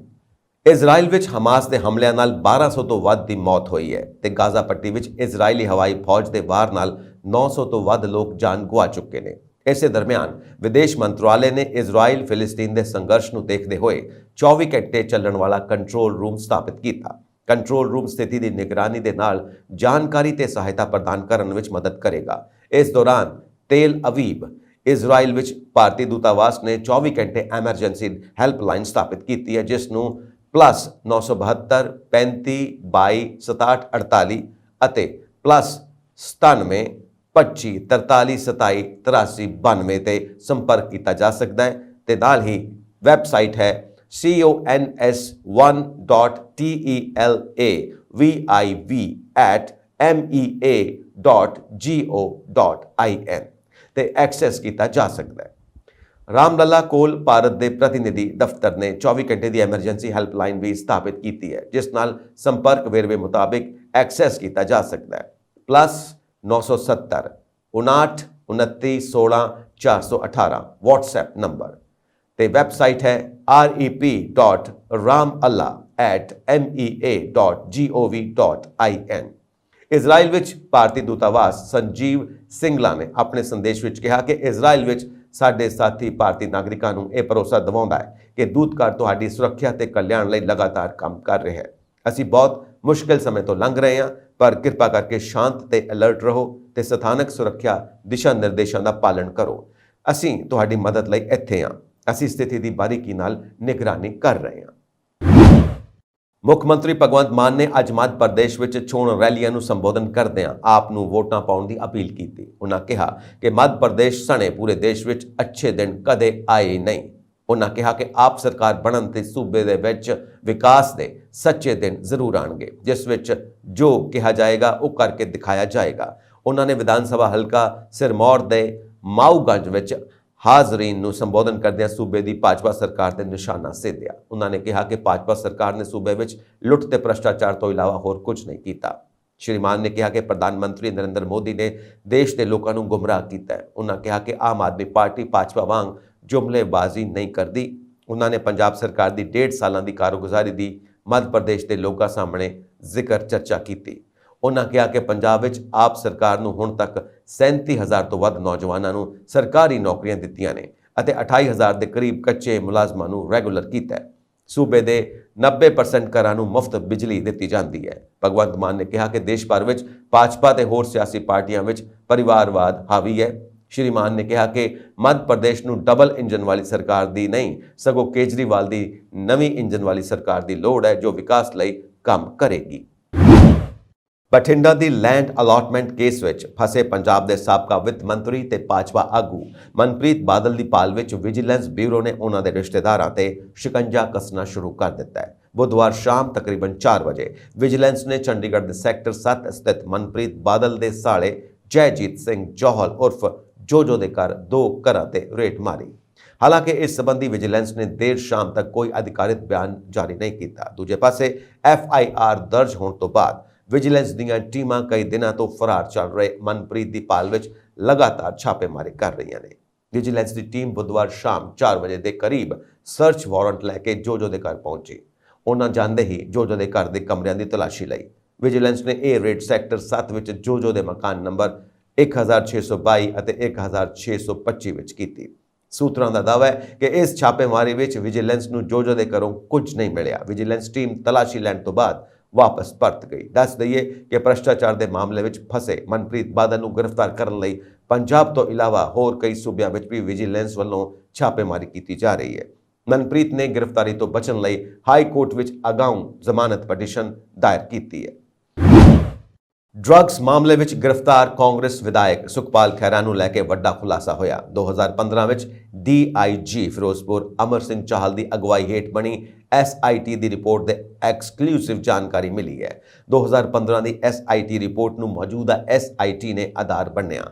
ਇਜ਼ਰਾਈਲ ਵਿੱਚ ਹਮਾਸ ਦੇ ਹਮਲਿਆਂ ਨਾਲ 1200 ਤੋਂ ਵੱਧ ਦੀ ਮੌਤ ਹੋਈ ਹੈ ਤੇ ਗਾਜ਼ਾ ਪੱਟੀ ਵਿੱਚ ਇਜ਼ਰਾਈਲੀ ਹਵਾਈ ਫੌਜ ਦੇ ਵਾਰ ਨਾਲ 900 ਤੋਂ ਵੱਧ ਲੋਕ ਜਾਨ ਗੁਆ ਚੁੱਕੇ ਨੇ। ਇਸੇ ਦਰਮਿਆਨ ਵਿਦੇਸ਼ ਮੰਤਰਾਲੇ ਨੇ ਇਜ਼ਰਾਈਲ ਫਿਲਿਸਤੀਨ ਦੇ ਸੰਘਰਸ਼ ਨੂੰ ਦੇਖਦੇ ਹੋਏ 24 ਘੰਟੇ ਚੱਲਣ ਵਾਲਾ ਕੰਟਰੋਲ ਰੂਮ ਸਥਾਪਿਤ ਕੀਤਾ। ਕੰਟਰੋਲ ਰੂਮ ਸਥਿਤੀ ਦੀ ਨਿਗਰਾਨੀ ਦੇ ਨਾਲ ਜਾਣਕਾਰੀ ਤੇ ਸਹਾਇਤਾ ਪ੍ਰਦਾਨ ਕਰਨ ਵਿੱਚ ਮਦਦ ਕਰੇਗਾ। ਇਸ ਦੌਰਾਨ ਤੇਲ ਅਵੀਵ ਇਜ਼ਰਾਈਲ ਵਿੱਚ ਭਾਰਤੀ ਦੂਤਾਵਾਸ ਨੇ 24 ਘੰਟੇ ਐਮਰਜੈਂਸੀ ਹੈਲਪਲਾਈਨ ਸਥਾਪਿਤ ਕੀਤੀ ਹੈ, ਜਿਸ ਨੂੰ +972 35 22 67 48 ਅਤੇ +97 25 43 27 83 92 ਤੇ ਸੰਪਰਕ ਕੀਤਾ ਜਾ ਸਕਦਾ ਹੈ ਤੇ ਨਾਲ ਹੀ ਵੈਬਸਾਈਟ ਹੈ cons1.televiv@mea.go.in ਤੇ ਐਕਸੈਸ ਕੀਤਾ ਜਾ ਸਕਦਾ ਹੈ। ਰਾਮਲੱਲਾ ਕੋਲ ਭਾਰਤ ਦੇ ਪ੍ਰਤੀਨਿਧੀ ਦਫ਼ਤਰ ਨੇ 24 ਘੰਟੇ ਦੀ ਐਮਰਜੈਂਸੀ ਹੈਲਪਲਾਈਨ ਵੀ ਸਥਾਪਿਤ ਕੀਤੀ ਹੈ, ਜਿਸ ਨਾਲ ਸੰਪਰਕ ਵੇਰਵੇ ਮੁਤਾਬਿਕ ਐਕਸੈਸ ਕੀਤਾ ਜਾ ਸਕਦਾ ਹੈ। +970 59 29 16 418 WhatsApp ਨੰਬਰ ਤੇ ਵੈਬਸਾਈਟ ਹੈ rep.ramallah@mea.gov.in। ਇਜ਼ਰਾਈਲ ਵਿੱਚ ਭਾਰਤੀ ਦੂਤਾਵਾਸ ਸੰਜੀਵ ਸਿੰਗਲਾ ਨੇ ਆਪਣੇ ਸੰਦੇਸ਼ ਵਿੱਚ ਕਿਹਾ ਕਿ ਇਜ਼ਰਾਈਲ ਵਿੱਚ ਸਾਡੇ ਸਾਥੀ ਭਾਰਤੀ ਨਾਗਰਿਕਾਂ ਨੂੰ ਇਹ ਭਰੋਸਾ ਦਿਵਾਉਂਦਾ ਹੈ ਕਿ ਦੂਤਘਰ ਤੁਹਾਡੀ ਸੁਰੱਖਿਆ ਤੇ ਕਲਿਆਣ ਲਈ ਲਗਾਤਾਰ ਕੰਮ ਕਰ ਰਿਹਾ ਹੈ। ਅਸੀਂ ਬਹੁਤ ਮੁਸ਼ਕਿਲ ਸਮੇਂ ਤੋਂ ਲੰਘ ਰਹੇ ਹਾਂ, ਪਰ ਕਿਰਪਾ ਕਰਕੇ ਸ਼ਾਂਤ ਤੇ ਅਲਰਟ ਰਹੋ ਤੇ ਸਥਾਨਕ ਸੁਰੱਖਿਆ ਦਿਸ਼ਾ ਨਿਰਦੇਸ਼ਾਂ ਦਾ ਪਾਲਣ ਕਰੋ। ਅਸੀਂ ਤੁਹਾਡੀ ਮਦਦ ਲਈ ਇੱਥੇ ਹਾਂ। ਅਸੀਂ ਸਥਿਤੀ ਦੀ ਬਾਰੀਕੀ ਨਾਲ ਨਿਗਰਾਨੀ ਕਰ ਰਹੇ ਹਾਂ। ਮੁੱਖ ਮੰਤਰੀ ਭਗਵੰਤ ਮਾਨ ਨੇ ਅੱਜ ਮੱਧ ਪ੍ਰਦੇਸ਼ ਵਿੱਚ ਚੋਣ ਰੈਲੀਆਂ ਨੂੰ ਸੰਬੋਧਨ ਕਰਦਿਆਂ ਆਪ ਨੂੰ ਵੋਟਾਂ ਪਾਉਣ ਦੀ ਅਪੀਲ ਕੀਤੀ। ਉਹਨਾਂ ਕਿਹਾ ਕਿ ਮੱਧ ਪ੍ਰਦੇਸ਼ ਸਣੇ ਪੂਰੇ ਦੇਸ਼ ਵਿੱਚ ਅੱਛੇ ਦਿਨ ਕਦੇ ਆਏ ਨਹੀਂ। ਉਹਨਾਂ ਕਿਹਾ ਕਿ ਆਪ ਸਰਕਾਰ ਬਣਨ ਤੇ ਸੂਬੇ ਦੇ ਵਿੱਚ ਵਿਕਾਸ ਦੇ ਸੱਚੇ ਦਿਨ ਜ਼ਰੂਰ ਆਣਗੇ, ਜਿਸ ਵਿੱਚ ਜੋ ਕਿਹਾ ਜਾਏਗਾ ਉਹ ਕਰਕੇ ਦਿਖਾਇਆ ਜਾਏਗਾ। ਉਹਨਾਂ ਨੇ ਵਿਧਾਨ ਸਭਾ ਹਲਕਾ ਸਿਰਮੌਰ ਦੇ ਮਾਊਗੰਜ ਵਿੱਚ ਹਾਜ਼ਰੀਨ ਨੂੰ ਸੰਬੋਧਨ ਕਰਦਿਆਂ ਸੂਬੇ ਦੀ ਭਾਜਪਾ ਸਰਕਾਰ ਦੇ ਨਿਸ਼ਾਨਾ ਸਾਧਿਆ। ਉਹਨਾਂ ਨੇ ਕਿਹਾ ਕਿ ਭਾਜਪਾ ਸਰਕਾਰ ਨੇ ਸੂਬੇ ਵਿੱਚ ਲੁੱਟ ਤੇ ਭ੍ਰਸ਼ਟਾਚਾਰ ਤੋਂ ਇਲਾਵਾ ਹੋਰ ਕੁਝ ਨਹੀਂ ਕੀਤਾ। ਸ਼੍ਰੀ ਮਾਨ ਨੇ ਕਿਹਾ ਕਿ ਪ੍ਰਧਾਨ ਮੰਤਰੀ ਨਰਿੰਦਰ ਮੋਦੀ ਨੇ ਦੇਸ਼ ਦੇ ਲੋਕਾਂ ਨੂੰ ਗੁੰਮਰਾਹ ਕੀਤਾ ਹੈ। ਉਹਨਾਂ ਕਿਹਾ ਕਿ ਆਮ ਆਦਮੀ ਪਾਰਟੀ ਭਾਜਪਾ ਵਾਂਗ ਜੁਮਲੇਬਾਜ਼ੀ ਨਹੀਂ ਕਰਦੀ। ਉਹਨਾਂ ਨੇ ਪੰਜਾਬ ਸਰਕਾਰ ਦੀ 1.5 ਸਾਲਾਂ ਦੀ ਕਾਰਗੁਜ਼ਾਰੀ ਦੀ ਮੱਧ ਪ੍ਰਦੇਸ਼ ਦੇ ਲੋਕਾਂ ਸਾਹਮਣੇ ਜ਼ਿਕਰ ਚਰਚਾ ਕੀਤੀ। ਉਹਨਾਂ ਕਿਹਾ ਕਿ ਪੰਜਾਬ ਵਿੱਚ ਆਪ ਸਰਕਾਰ ਨੂੰ ਹੁਣ ਤੱਕ 37,000 ਤੋਂ ਵੱਧ ਨੌਜਵਾਨਾਂ ਨੂੰ ਸਰਕਾਰੀ ਨੌਕਰੀਆਂ ਦਿੱਤੀਆਂ ਨੇ ਅਤੇ 28,000 ਦੇ ਕਰੀਬ ਕੱਚੇ ਮੁਲਾਜ਼ਮਾਂ ਨੂੰ ਰੈਗੂਲਰ ਕੀਤਾ ਹੈ। ਸੂਬੇ ਦੇ 90% ਘਰਾਂ ਨੂੰ ਮੁਫਤ ਬਿਜਲੀ ਦਿੱਤੀ ਜਾਂਦੀ ਹੈ। ਭਗਵੰਤ ਮਾਨ ਨੇ ਕਿਹਾ ਕਿ ਦੇਸ਼ ਭਰ ਵਿੱਚ ਭਾਜਪਾ ਤੇ ਹੋਰ ਸਿਆਸੀ ਪਾਰਟੀਆਂ ਵਿੱਚ ਪਰਿਵਾਰਵਾਦ ਹਾਵੀ ਹੈ। ਸ਼੍ਰੀ ਮਾਨ ਨੇ ਕਿਹਾ ਕਿ ਮੱਧ ਪ੍ਰਦੇਸ਼ ਨੂੰ ਡਬਲ ਇੰਜਨ ਵਾਲੀ ਸਰਕਾਰ ਦੀ ਨਹੀਂ, ਸਗੋਂ ਕੇਜਰੀਵਾਲ ਦੀ ਨਵੀਂ ਇੰਜਨ ਵਾਲੀ ਸਰਕਾਰ ਦੀ ਲੋੜ ਹੈ, ਜੋ ਵਿਕਾਸ ਲਈ ਕੰਮ ਕਰੇਗੀ। ਬਠਿੰਡਾ ਦੀ ਲੈਂਡ ਅਲਾਟਮੈਂਟ ਕੇਸ ਵਿੱਚ ਫਸੇ ਪੰਜਾਬ ਦੇ ਸਾਬਕਾ ਵਿੱਤ ਮੰਤਰੀ ਤੇ ਭਾਜਪਾ ਆਗੂ ਮਨਪ੍ਰੀਤ ਬਾਦਲ ਦੀ ਭਾਲ ਵਿੱਚ ਵਿਜੀਲੈਂਸ ਬਿਊਰੋ ਨੇ ਉਹਨਾਂ ਦੇ ਰਿਸ਼ਤੇਦਾਰਾਂ ਤੇ ਸ਼ਿਕੰਜਾ ਕੱਸਣਾ ਸ਼ੁਰੂ ਕਰ ਦਿੱਤਾ ਹੈ। ਬੁੱਧਵਾਰ ਸ਼ਾਮ ਤਕਰੀਬਨ 4 ਵਜੇ ਵਿਜੀਲੈਂਸ ਨੇ ਚੰਡੀਗੜ੍ਹ ਦੇ ਸੈਕਟਰ 7 ਸਥਿਤ ਮਨਪ੍ਰੀਤ ਬਾਦਲ ਦੇ ਸਾਲੇ ਜੈਜੀਤ ਸਿੰਘ ਜੌਹਲ ਉਰਫ ਜੋਜੋ ਦੇ ਘਰ 2 ਘਰਾਂ ਤੇ ਰੇਡ ਮਾਰੀ। ਹਾਲਾਂਕਿ ਇਸ ਸੰਬੰਧੀ ਵਿਜੀਲੈਂਸ ਨੇ ਦੇਰ ਸ਼ਾਮ ਤੱਕ ਕੋਈ ਅਧਿਕਾਰਿਤ ਬਿਆਨ ਜਾਰੀ ਨਹੀਂ ਕੀਤਾ। ਦੂਜੇ ਪਾਸੇ FIR ਦਰਜ ਹੋਣ ਤੋਂ ਬਾਅਦ ਵਿਜੀਲੈਂਸ ਦੀਆਂ ਟੀਮਾਂ ਕਈ ਦਿਨਾਂ ਤੋਂ ਫਰਾਰ ਚੱਲ ਰਹੇ ਮਨਪ੍ਰੀਤ ਦੀ ਭਾਲ ਵਿੱਚ ਲਗਾਤਾਰ ਛਾਪੇਮਾਰੀ ਕਰ ਰਹੀਆਂ ਨੇ। ਵਿਜੀਲੈਂਸ ਦੀ ਟੀਮ ਬੁੱਧਵਾਰ ਸ਼ਾਮ 4 ਵਜੇ ਦੇ ਕਰੀਬ ਸਰਚ ਵਾਰੰਟ ਲੈ ਕੇ ਜੋਜੋ ਦੇ ਘਰ ਪਹੁੰਚੀ। ਉਹਨਾਂ ਜਾਂਦੇ ਹੀ ਜੋਜੋ ਦੇ ਘਰ ਦੇ ਕਮਰਿਆਂ ਦੀ ਤਲਾਸ਼ੀ ਲਈ। ਵਿਜੀਲੈਂਸ ਨੇ ਇਹ ਰੇਡ ਸੈਕਟਰ 7 ਵਿੱਚ ਜੋਜੋ ਦੇ ਮਕਾਨ ਨੰਬਰ 1622 ਅਤੇ 1625 ਵਿੱਚ ਕੀਤੀ। ਸੂਤਰਾਂ ਦਾ ਦਾਅਵਾ ਹੈ ਕਿ ਇਸ ਛਾਪੇਮਾਰੀ ਵਿੱਚ ਵਿਜੀਲੈਂਸ ਨੂੰ ਜੋਜੋ ਦੇ ਘਰੋਂ ਕੁਝ ਨਹੀਂ ਮਿਲਿਆ। ਵਿਜੀਲੈਂਸ ਟੀਮ ਤਲਾਸ਼ੀ ਲੈਣ ਤੋਂ ਬਾਅਦ ਵਾਪਸ ਪਰਤ ਗਈ। ਦੱਸ ਦਈਏ ਕਿ ਭ੍ਰਸ਼ਟਾਚਾਰ ਦੇ ਮਾਮਲੇ ਵਿੱਚ ਫਸੇ ਮਨਪ੍ਰੀਤ ਬਾਦਲ ਨੂੰ ਗ੍ਰਿਫਤਾਰ ਕਰਨ ਲਈ ਪੰਜਾਬ ਤੋਂ ਇਲਾਵਾ ਹੋਰ ਕਈ ਸੂਬਿਆਂ ਵਿੱਚ ਵੀ ਵਿਜੀਲੈਂਸ ਵੱਲੋਂ ਛਾਪੇਮਾਰੀ ਕੀਤੀ ਜਾ ਰਹੀ ਹੈ। ਮਨਪ੍ਰੀਤ ਨੇ ਗ੍ਰਿਫਤਾਰੀ ਤੋਂ ਬਚਣ ਲਈ ਹਾਈ ਕੋਰਟ ਵਿੱਚ ਅਗਾਊਂ ਜ਼ਮਾਨਤ ਪਟੀਸ਼ਨ ਦਾਇਰ ਕੀਤੀ ਹੈ। ਡਰੱਗਸ ਮਾਮਲੇ ਵਿੱਚ ਗ੍ਰਿਫਤਾਰ ਕਾਂਗਰਸ ਵਿਧਾਇਕ ਸੁਖਪਾਲ ਖਹਿਰਾ ਨੂੰ ਲੈ ਕੇ ਵੱਡਾ ਖੁਲਾਸਾ ਹੋਇਆ। 2015 ਵਿੱਚ DIG ਫਿਰੋਜ਼ਪੁਰ ਅਮਰ ਸਿੰਘ ਚਾਹਲ ਦੀ ਅਗਵਾਈ ਹੇਠ ਬਣੀ SIT ਦੀ ਰਿਪੋਰਟ ਦੇ ਐਕਸਕਲੂਸਿਵ ਜਾਣਕਾਰੀ ਮਿਲੀ ਹੈ। 2015 ਦੀ SIT ਰਿਪੋਰਟ ਨੂੰ ਮੌਜੂਦਾ SIT ਨੇ ਆਧਾਰ ਬਣਿਆ।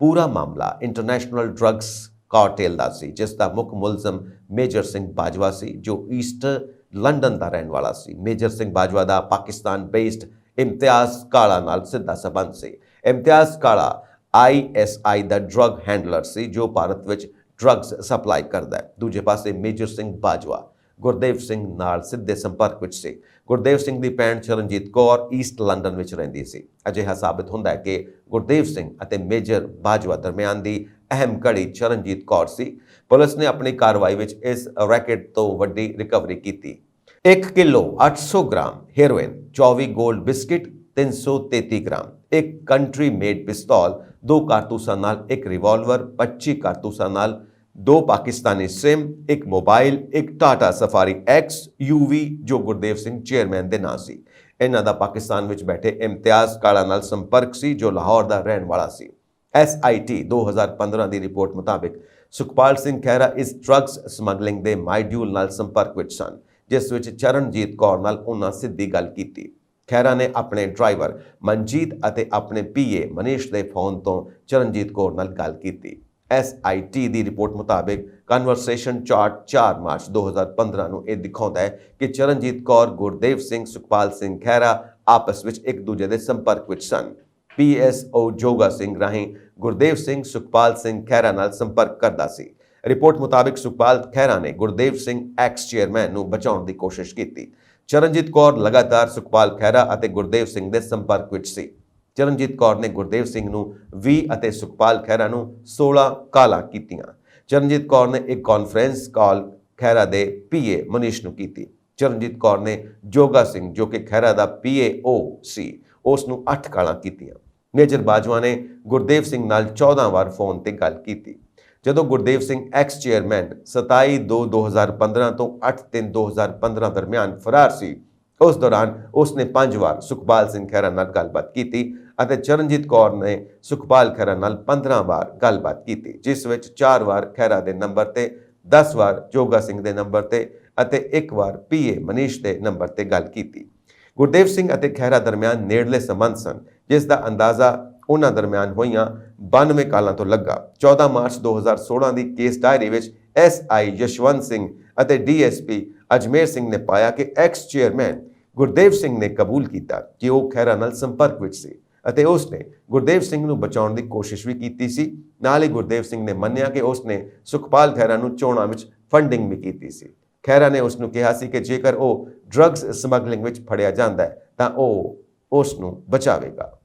ਪੂਰਾ ਮਾਮਲਾ ਇੰਟਰਨੈਸ਼ਨਲ ਡਰੱਗਸ ਕਾਰਟੇਲ ਦਾ ਸੀ, ਜਿਸ ਦਾ ਮੁੱਖ ਮੁਲਜ਼ਮ ਮੇਜਰ ਸਿੰਘ ਬਾਜਵਾ ਸੀ, ਜੋ ਈਸਟ ਲੰਡਨ ਦਾ ਰਹਿਣ ਵਾਲਾ ਸੀ। ਮੇਜਰ ਸਿੰਘ ਬਾਜਵਾ ਦਾ ਪਾਕਿਸਤਾਨ ਬੇਸਡ ਇਮਤਿਆਜ਼ ਕਾਲਾ ਨਾਲ ਸਿੱਧਾ ਸੰਬੰਧ ਸੀ। ਇਮਤਿਆਜ਼ ਕਾਲਾ ISI ਦਾ ਡਰੱਗ ਹੈਂਡਲਰ ਸੀ, ਜੋ ਭਾਰਤ ਵਿੱਚ ਡਰੱਗਸ ਸਪਲਾਈ ਕਰਦਾ ਹੈ। ਦੂਜੇ ਪਾਸੇ ਮੇਜਰ ਸਿੰਘ ਬਾਜਵਾ ਗੁਰਦੇਵ ਸਿੰਘ ਨਾਲ ਸਿੱਧੇ ਸੰਪਰਕ ਵਿੱਚ ਸੀ। ਗੁਰਦੇਵ ਸਿੰਘ ਦੀ ਭੈਣ ਚਰਨਜੀਤ ਕੌਰ ਈਸਟ ਲੰਡਨ ਵਿੱਚ ਰਹਿੰਦੀ ਸੀ। ਅਜਿਹਾ ਸਾਬਿਤ ਹੁੰਦਾ ਹੈ ਕਿ ਗੁਰਦੇਵ ਸਿੰਘ ਅਤੇ ਮੇਜਰ ਬਾਜਵਾ ਦਰਮਿਆਨ ਦੀ ਅਹਿਮ ਕੜੀ ਚਰਨਜੀਤ ਕੌਰ ਸੀ। ਪੁਲਿਸ ਨੇ ਆਪਣੀ ਕਾਰਵਾਈ ਵਿੱਚ ਇਸ ਰੈਕੇਟ ਤੋਂ ਵੱਡੀ ਰਿਕਵਰੀ ਕੀਤੀ। 1 kilo 800 gram heroin, 24 gold biscuit, 333 gram, ਇੱਕ ਕੰਟਰੀ ਮੇਡ ਪਿਸਤੌਲ, 2 ਕਾਰਤੂਸਾਂ ਨਾਲ ਇੱਕ ਰਿਵਾਲਵਰ, 25 ਕਾਰਤੂਸਾਂ ਨਾਲ 2 ਪਾਕਿਸਤਾਨੀ ਸਿਮ, ਇੱਕ ਮੋਬਾਈਲ, ਇੱਕ ਟਾਟਾ ਸਫਾਰੀ X UV ਜੋ ਗੁਰਦੇਵ ਸਿੰਘ ਚੇਅਰਮੈਨ ਦੇ ਨਾਂ ਸੀ। ਇਹਨਾਂ ਦਾ ਪਾਕਿਸਤਾਨ ਵਿੱਚ ਬੈਠੇ ਇਮਤਿਆਜ਼ ਕਾਲਾ ਨਾਲ ਸੰਪਰਕ ਸੀ, ਜੋ ਲਾਹੌਰ ਦਾ ਰਹਿਣ ਵਾਲਾ ਸੀ। SIT 2015 ਦੀ ਰਿਪੋਰਟ ਮੁਤਾਬਿਕ ਸੁਖਪਾਲ ਸਿੰਘ ਖਹਿਰਾ ਇਸ ਡਰੱਗਸ ਸਮਗਲਿੰਗ ਦੇ ਮਾਡਿਊਲ ਨਾਲ ਸੰਪਰਕ ਵਿੱਚ ਸਨ, ਜਿਸ ਵਿੱਚ ਚਰਨਜੀਤ ਕੌਰ ਨਾਲ ਉਹਨਾਂ ਸਿੱਧੀ ਗੱਲ ਕੀਤੀ। ਖਹਿਰਾ ਨੇ ਆਪਣੇ ਡਰਾਈਵਰ ਮਨਜੀਤ ਅਤੇ ਆਪਣੇ PA ਮਨੀਸ਼ ਦੇ ਫੋਨ ਤੋਂ ਚਰਨਜੀਤ ਕੌਰ ਨਾਲ ਗੱਲ ਕੀਤੀ। SIT ਦੀ ਰਿਪੋਰਟ ਮੁਤਾਬਿਕ ਕਨਵਰਸੇਸ਼ਨ ਚਾਰਟ 4 ਮਾਰਚ 2015 ਨੂੰ ਇਹ ਦਿਖਾਉਂਦਾ ਹੈ ਕਿ ਚਰਨਜੀਤ ਕੌਰ, ਗੁਰਦੇਵ ਸਿੰਘ, ਸੁਖਪਾਲ ਸਿੰਘ ਖਹਿਰਾ ਆਪਸ ਵਿੱਚ ਇੱਕ ਦੂਜੇ ਦੇ ਸੰਪਰਕ ਵਿੱਚ ਸਨ। PSO ਜੋਗਾ ਸਿੰਘ ਰਾਹੀਂ ਗੁਰਦੇਵ ਸਿੰਘ ਸੁਖਪਾਲ ਸਿੰਘ ਖਹਿਰਾ ਨਾਲ ਸੰਪਰਕ ਕਰਦਾ ਸੀ। ਰਿਪੋਰਟ ਮੁਤਾਬਿਕ ਸੁਖਪਾਲ ਖਹਿਰਾ ਨੇ ਗੁਰਦੇਵ ਸਿੰਘ ਐਕਸ ਚੇਅਰਮੈਨ ਨੂੰ ਬਚਾਉਣ ਦੀ ਕੋਸ਼ਿਸ਼ ਕੀਤੀ। ਚਰਨਜੀਤ ਕੌਰ ਲਗਾਤਾਰ ਸੁਖਪਾਲ ਖਹਿਰਾ ਅਤੇ ਗੁਰਦੇਵ ਸਿੰਘ ਦੇ ਸੰਪਰਕ ਵਿੱਚ ਸੀ। ਚਰਨਜੀਤ ਕੌਰ ਨੇ ਗੁਰਦੇਵ ਸਿੰਘ ਨੂੰ 20 ਅਤੇ ਸੁਖਪਾਲ ਖਹਿਰਾ ਨੂੰ 16 ਕਾਲਾਂ ਕੀਤੀਆਂ। ਚਰਨਜੀਤ ਕੌਰ ਨੇ ਇੱਕ ਕਾਨਫਰੰਸ ਕਾਲ ਖਹਿਰਾ ਦੇ ਪੀਏ ਮਨੀਸ਼ ਨੂੰ ਕੀਤੀ। ਚਰਨਜੀਤ ਕੌਰ ਨੇ ਜੋਗਾ ਸਿੰਘ ਜੋ ਕਿ ਖਹਿਰਾ ਦਾ ਪੀਏਓ ਸੀ ਉਸ ਨੂੰ 8 ਕਾਲਾਂ ਕੀਤੀਆਂ। ਮੇਜਰ ਬਾਜਵਾ ਨੇ ਗੁਰਦੇਵ ਸਿੰਘ ਨਾਲ 14 ਵਾਰ ਫੋਨ ਤੇ ਗੱਲ ਕੀਤੀ। ਜਦੋਂ ਗੁਰਦੇਵ ਸਿੰਘ ਐਕਸ ਚੇਅਰਮੈਨ 27/2/2015 ਤੋਂ 8/3/2015 ਦਰਮਿਆਨ ਫਰਾਰ ਸੀ, ਉਸ ਦੌਰਾਨ ਉਸਨੇ 5 ਵਾਰ ਸੁਖਪਾਲ ਸਿੰਘ ਖਹਿਰਾ ਨਾਲ ਗੱਲਬਾਤ ਕੀਤੀ ਅਤੇ ਚਰਨਜੀਤ ਕੌਰ ਨੇ ਸੁਖਪਾਲ ਖਹਿਰਾ ਨਾਲ 15 ਵਾਰ ਗੱਲਬਾਤ ਕੀਤੀ, ਜਿਸ ਵਿੱਚ 4 ਵਾਰ ਖਹਿਰਾ ਦੇ ਨੰਬਰ ਤੇ, 10 ਵਾਰ ਜੋਗਾ ਸਿੰਘ ਦੇ ਨੰਬਰ ਤੇ ਅਤੇ 1 ਵਾਰ ਪੀਏ ਮਨੀਸ਼ ਦੇ ਨੰਬਰ ਤੇ ਗੱਲ ਕੀਤੀ। ਗੁਰਦੇਵ ਸਿੰਘ ਅਤੇ ਖਹਿਰਾ ਦਰਮਿਆਨ ਨੇੜਲੇ ਸੰਬੰਧ ਸਨ, ਜਿਸ ਦਾ ਅੰਦਾਜ਼ਾ ਉਹਨਾਂ ਦਰਮਿਆਨ ਹੋਈਆਂ 92 ਕਾਲਾਂ ਤੋਂ ਲੱਗਾ। 14 ਮਾਰਚ 2016 ਦੀ ਕੇਸ ਡਾਇਰੀ ਵਿੱਚ ਐਸਆਈ ਯਸ਼ਵੰਤ ਸਿੰਘ ਅਤੇ ਡੀਐਸਪੀ ਅਜਮੇਰ ਸਿੰਘ ਨੇ ਪਾਇਆ ਕਿ ਐਕਸ ਚੇਅਰਮੈਨ ਗੁਰਦੇਵ ਸਿੰਘ ਨੇ ਕਬੂਲ ਕੀਤਾ ਕਿ ਉਹ ਖਹਿਰਾ ਨਾਲ ਸੰਪਰਕ ਵਿੱਚ ਸੀ ਅਤੇ ਉਸਨੇ ਗੁਰਦੇਵ ਸਿੰਘ ਨੂੰ ਬਚਾਉਣ ਦੀ ਕੋਸ਼ਿਸ਼ ਵੀ ਕੀਤੀ ਸੀ। ਨਾਲ ਹੀ ਗੁਰਦੇਵ ਸਿੰਘ ਨੇ ਮੰਨਿਆ ਕਿ ਉਸਨੇ ਸੁਖਪਾਲ ਖਹਿਰਾ ਨੂੰ ਚੋਣਾਂ ਵਿੱਚ ਫੰਡਿੰਗ ਵੀ ਕੀਤੀ ਸੀ। ਖਹਿਰਾ ਨੇ ਉਸ ਨੂੰ ਕਿਹਾ ਸੀ ਕਿ ਜੇਕਰ ਉਹ ਡਰੱਗਸ ਸਮਗਲਿੰਗ ਵਿੱਚ ਫੜਿਆ ਜਾਂਦਾ ਹੈ ਤਾਂ ਉਹ ਉਸ ਨੂੰ ਬਚਾਵੇਗਾ।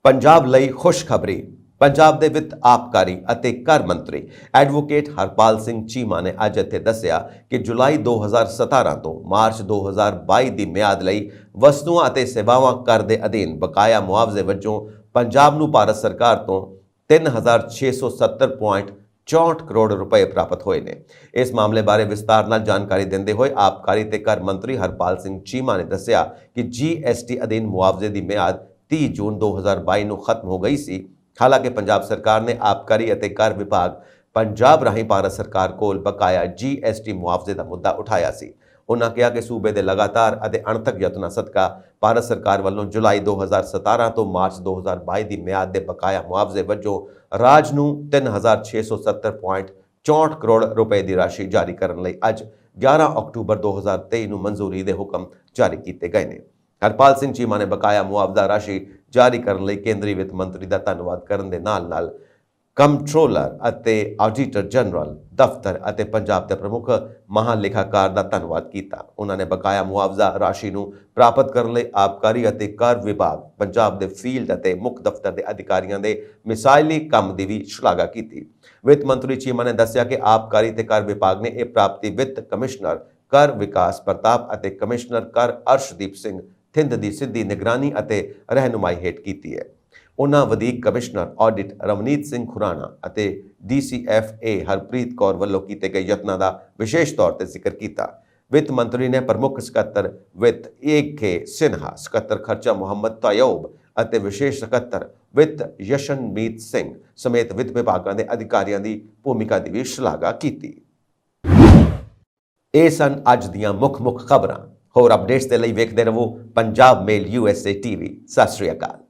ਪੰਜਾਬ ਲਈ ਖੁਸ਼ਖਬਰੀ। ਪੰਜਾਬ ਦੇ ਵਿੱਤ ਆਬਕਾਰੀ ਅਤੇ ਕਰ ਮੰਤਰੀ ਐਡਵੋਕੇਟ ਹਰਪਾਲ ਸਿੰਘ ਚੀਮਾ ਨੇ ਅੱਜ ਇੱਥੇ ਦੱਸਿਆ ਕਿ ਜੁਲਾਈ 2017 ਤੋਂ ਮਾਰਚ 2022 ਦੀ ਮਿਆਦ ਲਈ ਵਸਤੂਆਂ ਅਤੇ ਸੇਵਾਵਾਂ ਕਰ ਦੇ ਅਧੀਨ ਬਕਾਇਆ ਮੁਆਵਜ਼ੇ ਵਜੋਂ ਪੰਜਾਬ ਨੂੰ ਭਾਰਤ ਸਰਕਾਰ ਤੋਂ 3670.64 ਕਰੋੜ ਰੁਪਏ ਪ੍ਰਾਪਤ ਹੋਏ ਨੇ। ਇਸ ਮਾਮਲੇ ਬਾਰੇ ਵਿਸਤਾਰ ਨਾਲ ਜਾਣਕਾਰੀ ਦਿੰਦੇ ਹੋਏ ਆਬਕਾਰੀ ਤੇ ਕਰ ਮੰਤਰੀ ਹਰਪਾਲ ਸਿੰਘ ਚੀਮਾ ਨੇ ਦੱਸਿਆ ਕਿ GST ਅਧੀਨ ਮੁਆਵਜ਼ੇ ਦੀ ਮਿਆਦ 30 ਜੂਨ 2022 ਨੂੰ ਖਤਮ ਹੋ ਗਈ ਸੀ। ਹਾਲਾਂਕਿ ਪੰਜਾਬ ਸਰਕਾਰ ਨੇ ਆਬਕਾਰੀ ਅਤੇ ਕਰ ਵਿਭਾਗ ਪੰਜਾਬ ਰਾਹੀਂ ਭਾਰਤ ਸਰਕਾਰ ਕੋਲ ਬਕਾਇਆ GST ਮੁਆਵਜ਼ੇ ਦਾ ਮੁੱਦਾ ਉਠਾਇਆ ਸੀ। ਉਹਨਾਂ ਕਿਹਾ ਕਿ ਸੂਬੇ ਦੇ ਲਗਾਤਾਰ ਅਤੇ ਅਣਥਕ ਯਤਨਾਂ ਸਦਕਾ ਭਾਰਤ ਸਰਕਾਰ ਵੱਲੋਂ ਜੁਲਾਈ 2017 ਤੋਂ ਮਾਰਚ 2022 ਦੀ ਮਿਆਦ ਦੇ ਬਕਾਇਆ ਮੁਆਵਜ਼ੇ ਵਜੋਂ ਰਾਜ ਨੂੰ 3670.64 ਕਰੋੜ ਰੁਪਏ ਦੀ ਰਾਸ਼ੀ ਜਾਰੀ ਕਰਨ ਲਈ ਅੱਜ 11 ਅਕਤੂਬਰ 2023 ਨੂੰ ਮਨਜ਼ੂਰੀ ਦੇ ਹੁਕਮ ਜਾਰੀ ਕੀਤੇ ਗਏ ਨੇ। ਹਰਪਾਲ ਸਿੰਘ ਚੀਮਾ ਨੇ ਬਕਾਇਆ ਮੁਆਵਜ਼ਾ ਰਾਸ਼ੀ ਜਾਰੀ ਕਰਨ ਲਈ ਕੇਂਦਰੀ ਵਿੱਤ ਮੰਤਰੀ ਦਾ ਧੰਨਵਾਦ ਕਰਨ ਦੇ ਨਾਲ ਕੰਟਰੋਲਰ ਅਤੇ ਆਡੀਟਰ ਜਨਰਲ ਦਫ਼ਤਰ ਅਤੇ ਪੰਜਾਬ ਦੇ ਪ੍ਰਮੁੱਖ ਮਹਾਲੇਖਾਕਾਰ ਦਾ ਧੰਨਵਾਦ ਕੀਤਾ। ਉਹਨਾਂ ਨੇ ਬਕਾਇਆ ਮੁਆਵਜ਼ਾ ਰਾਸ਼ੀ ਨੂੰ ਪ੍ਰਾਪਤ ਕਰਨ ਲਈ ਆਬਕਾਰੀ ਅਤੇ ਕਰ ਵਿਭਾਗ ਪੰਜਾਬ ਦੇ ਫੀਲਡ ਅਤੇ ਮੁੱਖ ਦਫ਼ਤਰ ਦੇ ਅਧਿਕਾਰੀਆਂ ਦੇ ਮਿਸਾਲੀ ਕੰਮ ਦੀ ਵੀ ਸ਼ਲਾਘਾ ਕੀਤੀ। ਵਿੱਤ ਮੰਤਰੀ ਚੀਮਾ ਨੇ ਦੱਸਿਆ ਕਿ ਆਬਕਾਰੀ ਤੇ ਕਰ ਵਿਭਾਗ ਨੇ ਇਹ ਪ੍ਰਾਪਤੀ ਵਿੱਤ ਕਮਿਸ਼ਨਰ ਕਰ ਵਿਕਾਸ ਪ੍ਰਤਾਪ ਅਤੇ ਕਮਿਸ਼ਨਰ ਕਰ ਅਰਸ਼ਦੀਪ ਸਿੰਘ ਥਿੰਦ ਦੀ ਸਿੱਧੀ ਨਿਗਰਾਨੀ ਅਤੇ ਰਹਿਨੁਮਾਈ ਹੇਠ ਕੀਤੀ ਹੈ। ਉਹਨਾਂ ਵਧੀਕ ਕਮਿਸ਼ਨਰ ਆਡਿਟ ਰਵਨੀਤ ਸਿੰਘ ਖੁਰਾਣਾ ਅਤੇ DCFA ਹਰਪ੍ਰੀਤ ਕੌਰ ਵੱਲੋਂ ਕੀਤੇ ਗਏ ਯਤਨਾਂ ਦਾ ਵਿਸ਼ੇਸ਼ ਤੌਰ ਤੇ ਜ਼ਿਕਰ ਕੀਤਾ। ਵਿੱਤ ਮੰਤਰੀ ਨੇ ਪ੍ਰਮੁੱਖ ਸਕੱਤਰ ਵਿੱਤ AK ਸਿਨਹਾ, ਸਕੱਤਰ ਖਰਚਾ ਮੁਹੰਮਦ ਤਾਯੂਬ ਅਤੇ ਵਿਸ਼ੇਸ਼ ਸਕੱਤਰ ਵਿੱਤ ਯਸ਼ਨਮੀਤ ਸਿੰਘ ਸਮੇਤ ਵਿੱਤ ਵਿਭਾਗਾਂ ਦੇ ਅਧਿਕਾਰੀਆਂ ਦੀ ਭੂਮਿਕਾ ਦੀ ਵੀ ਸ਼ਲਾਘਾ ਕੀਤੀ। ਇਹ ਸਨ ਅੱਜ ਦੀਆਂ ਮੁੱਖ ਖਬਰਾਂ। ਹੋਰ ਅਪਡੇਟਸ ਦੇ ਲਈ ਵੇਖਦੇ ਰਹੋ ਪੰਜਾਬ ਮੇਲ USA TV। ਸਤਿ ਸ਼੍ਰੀ ਅਕਾਲ।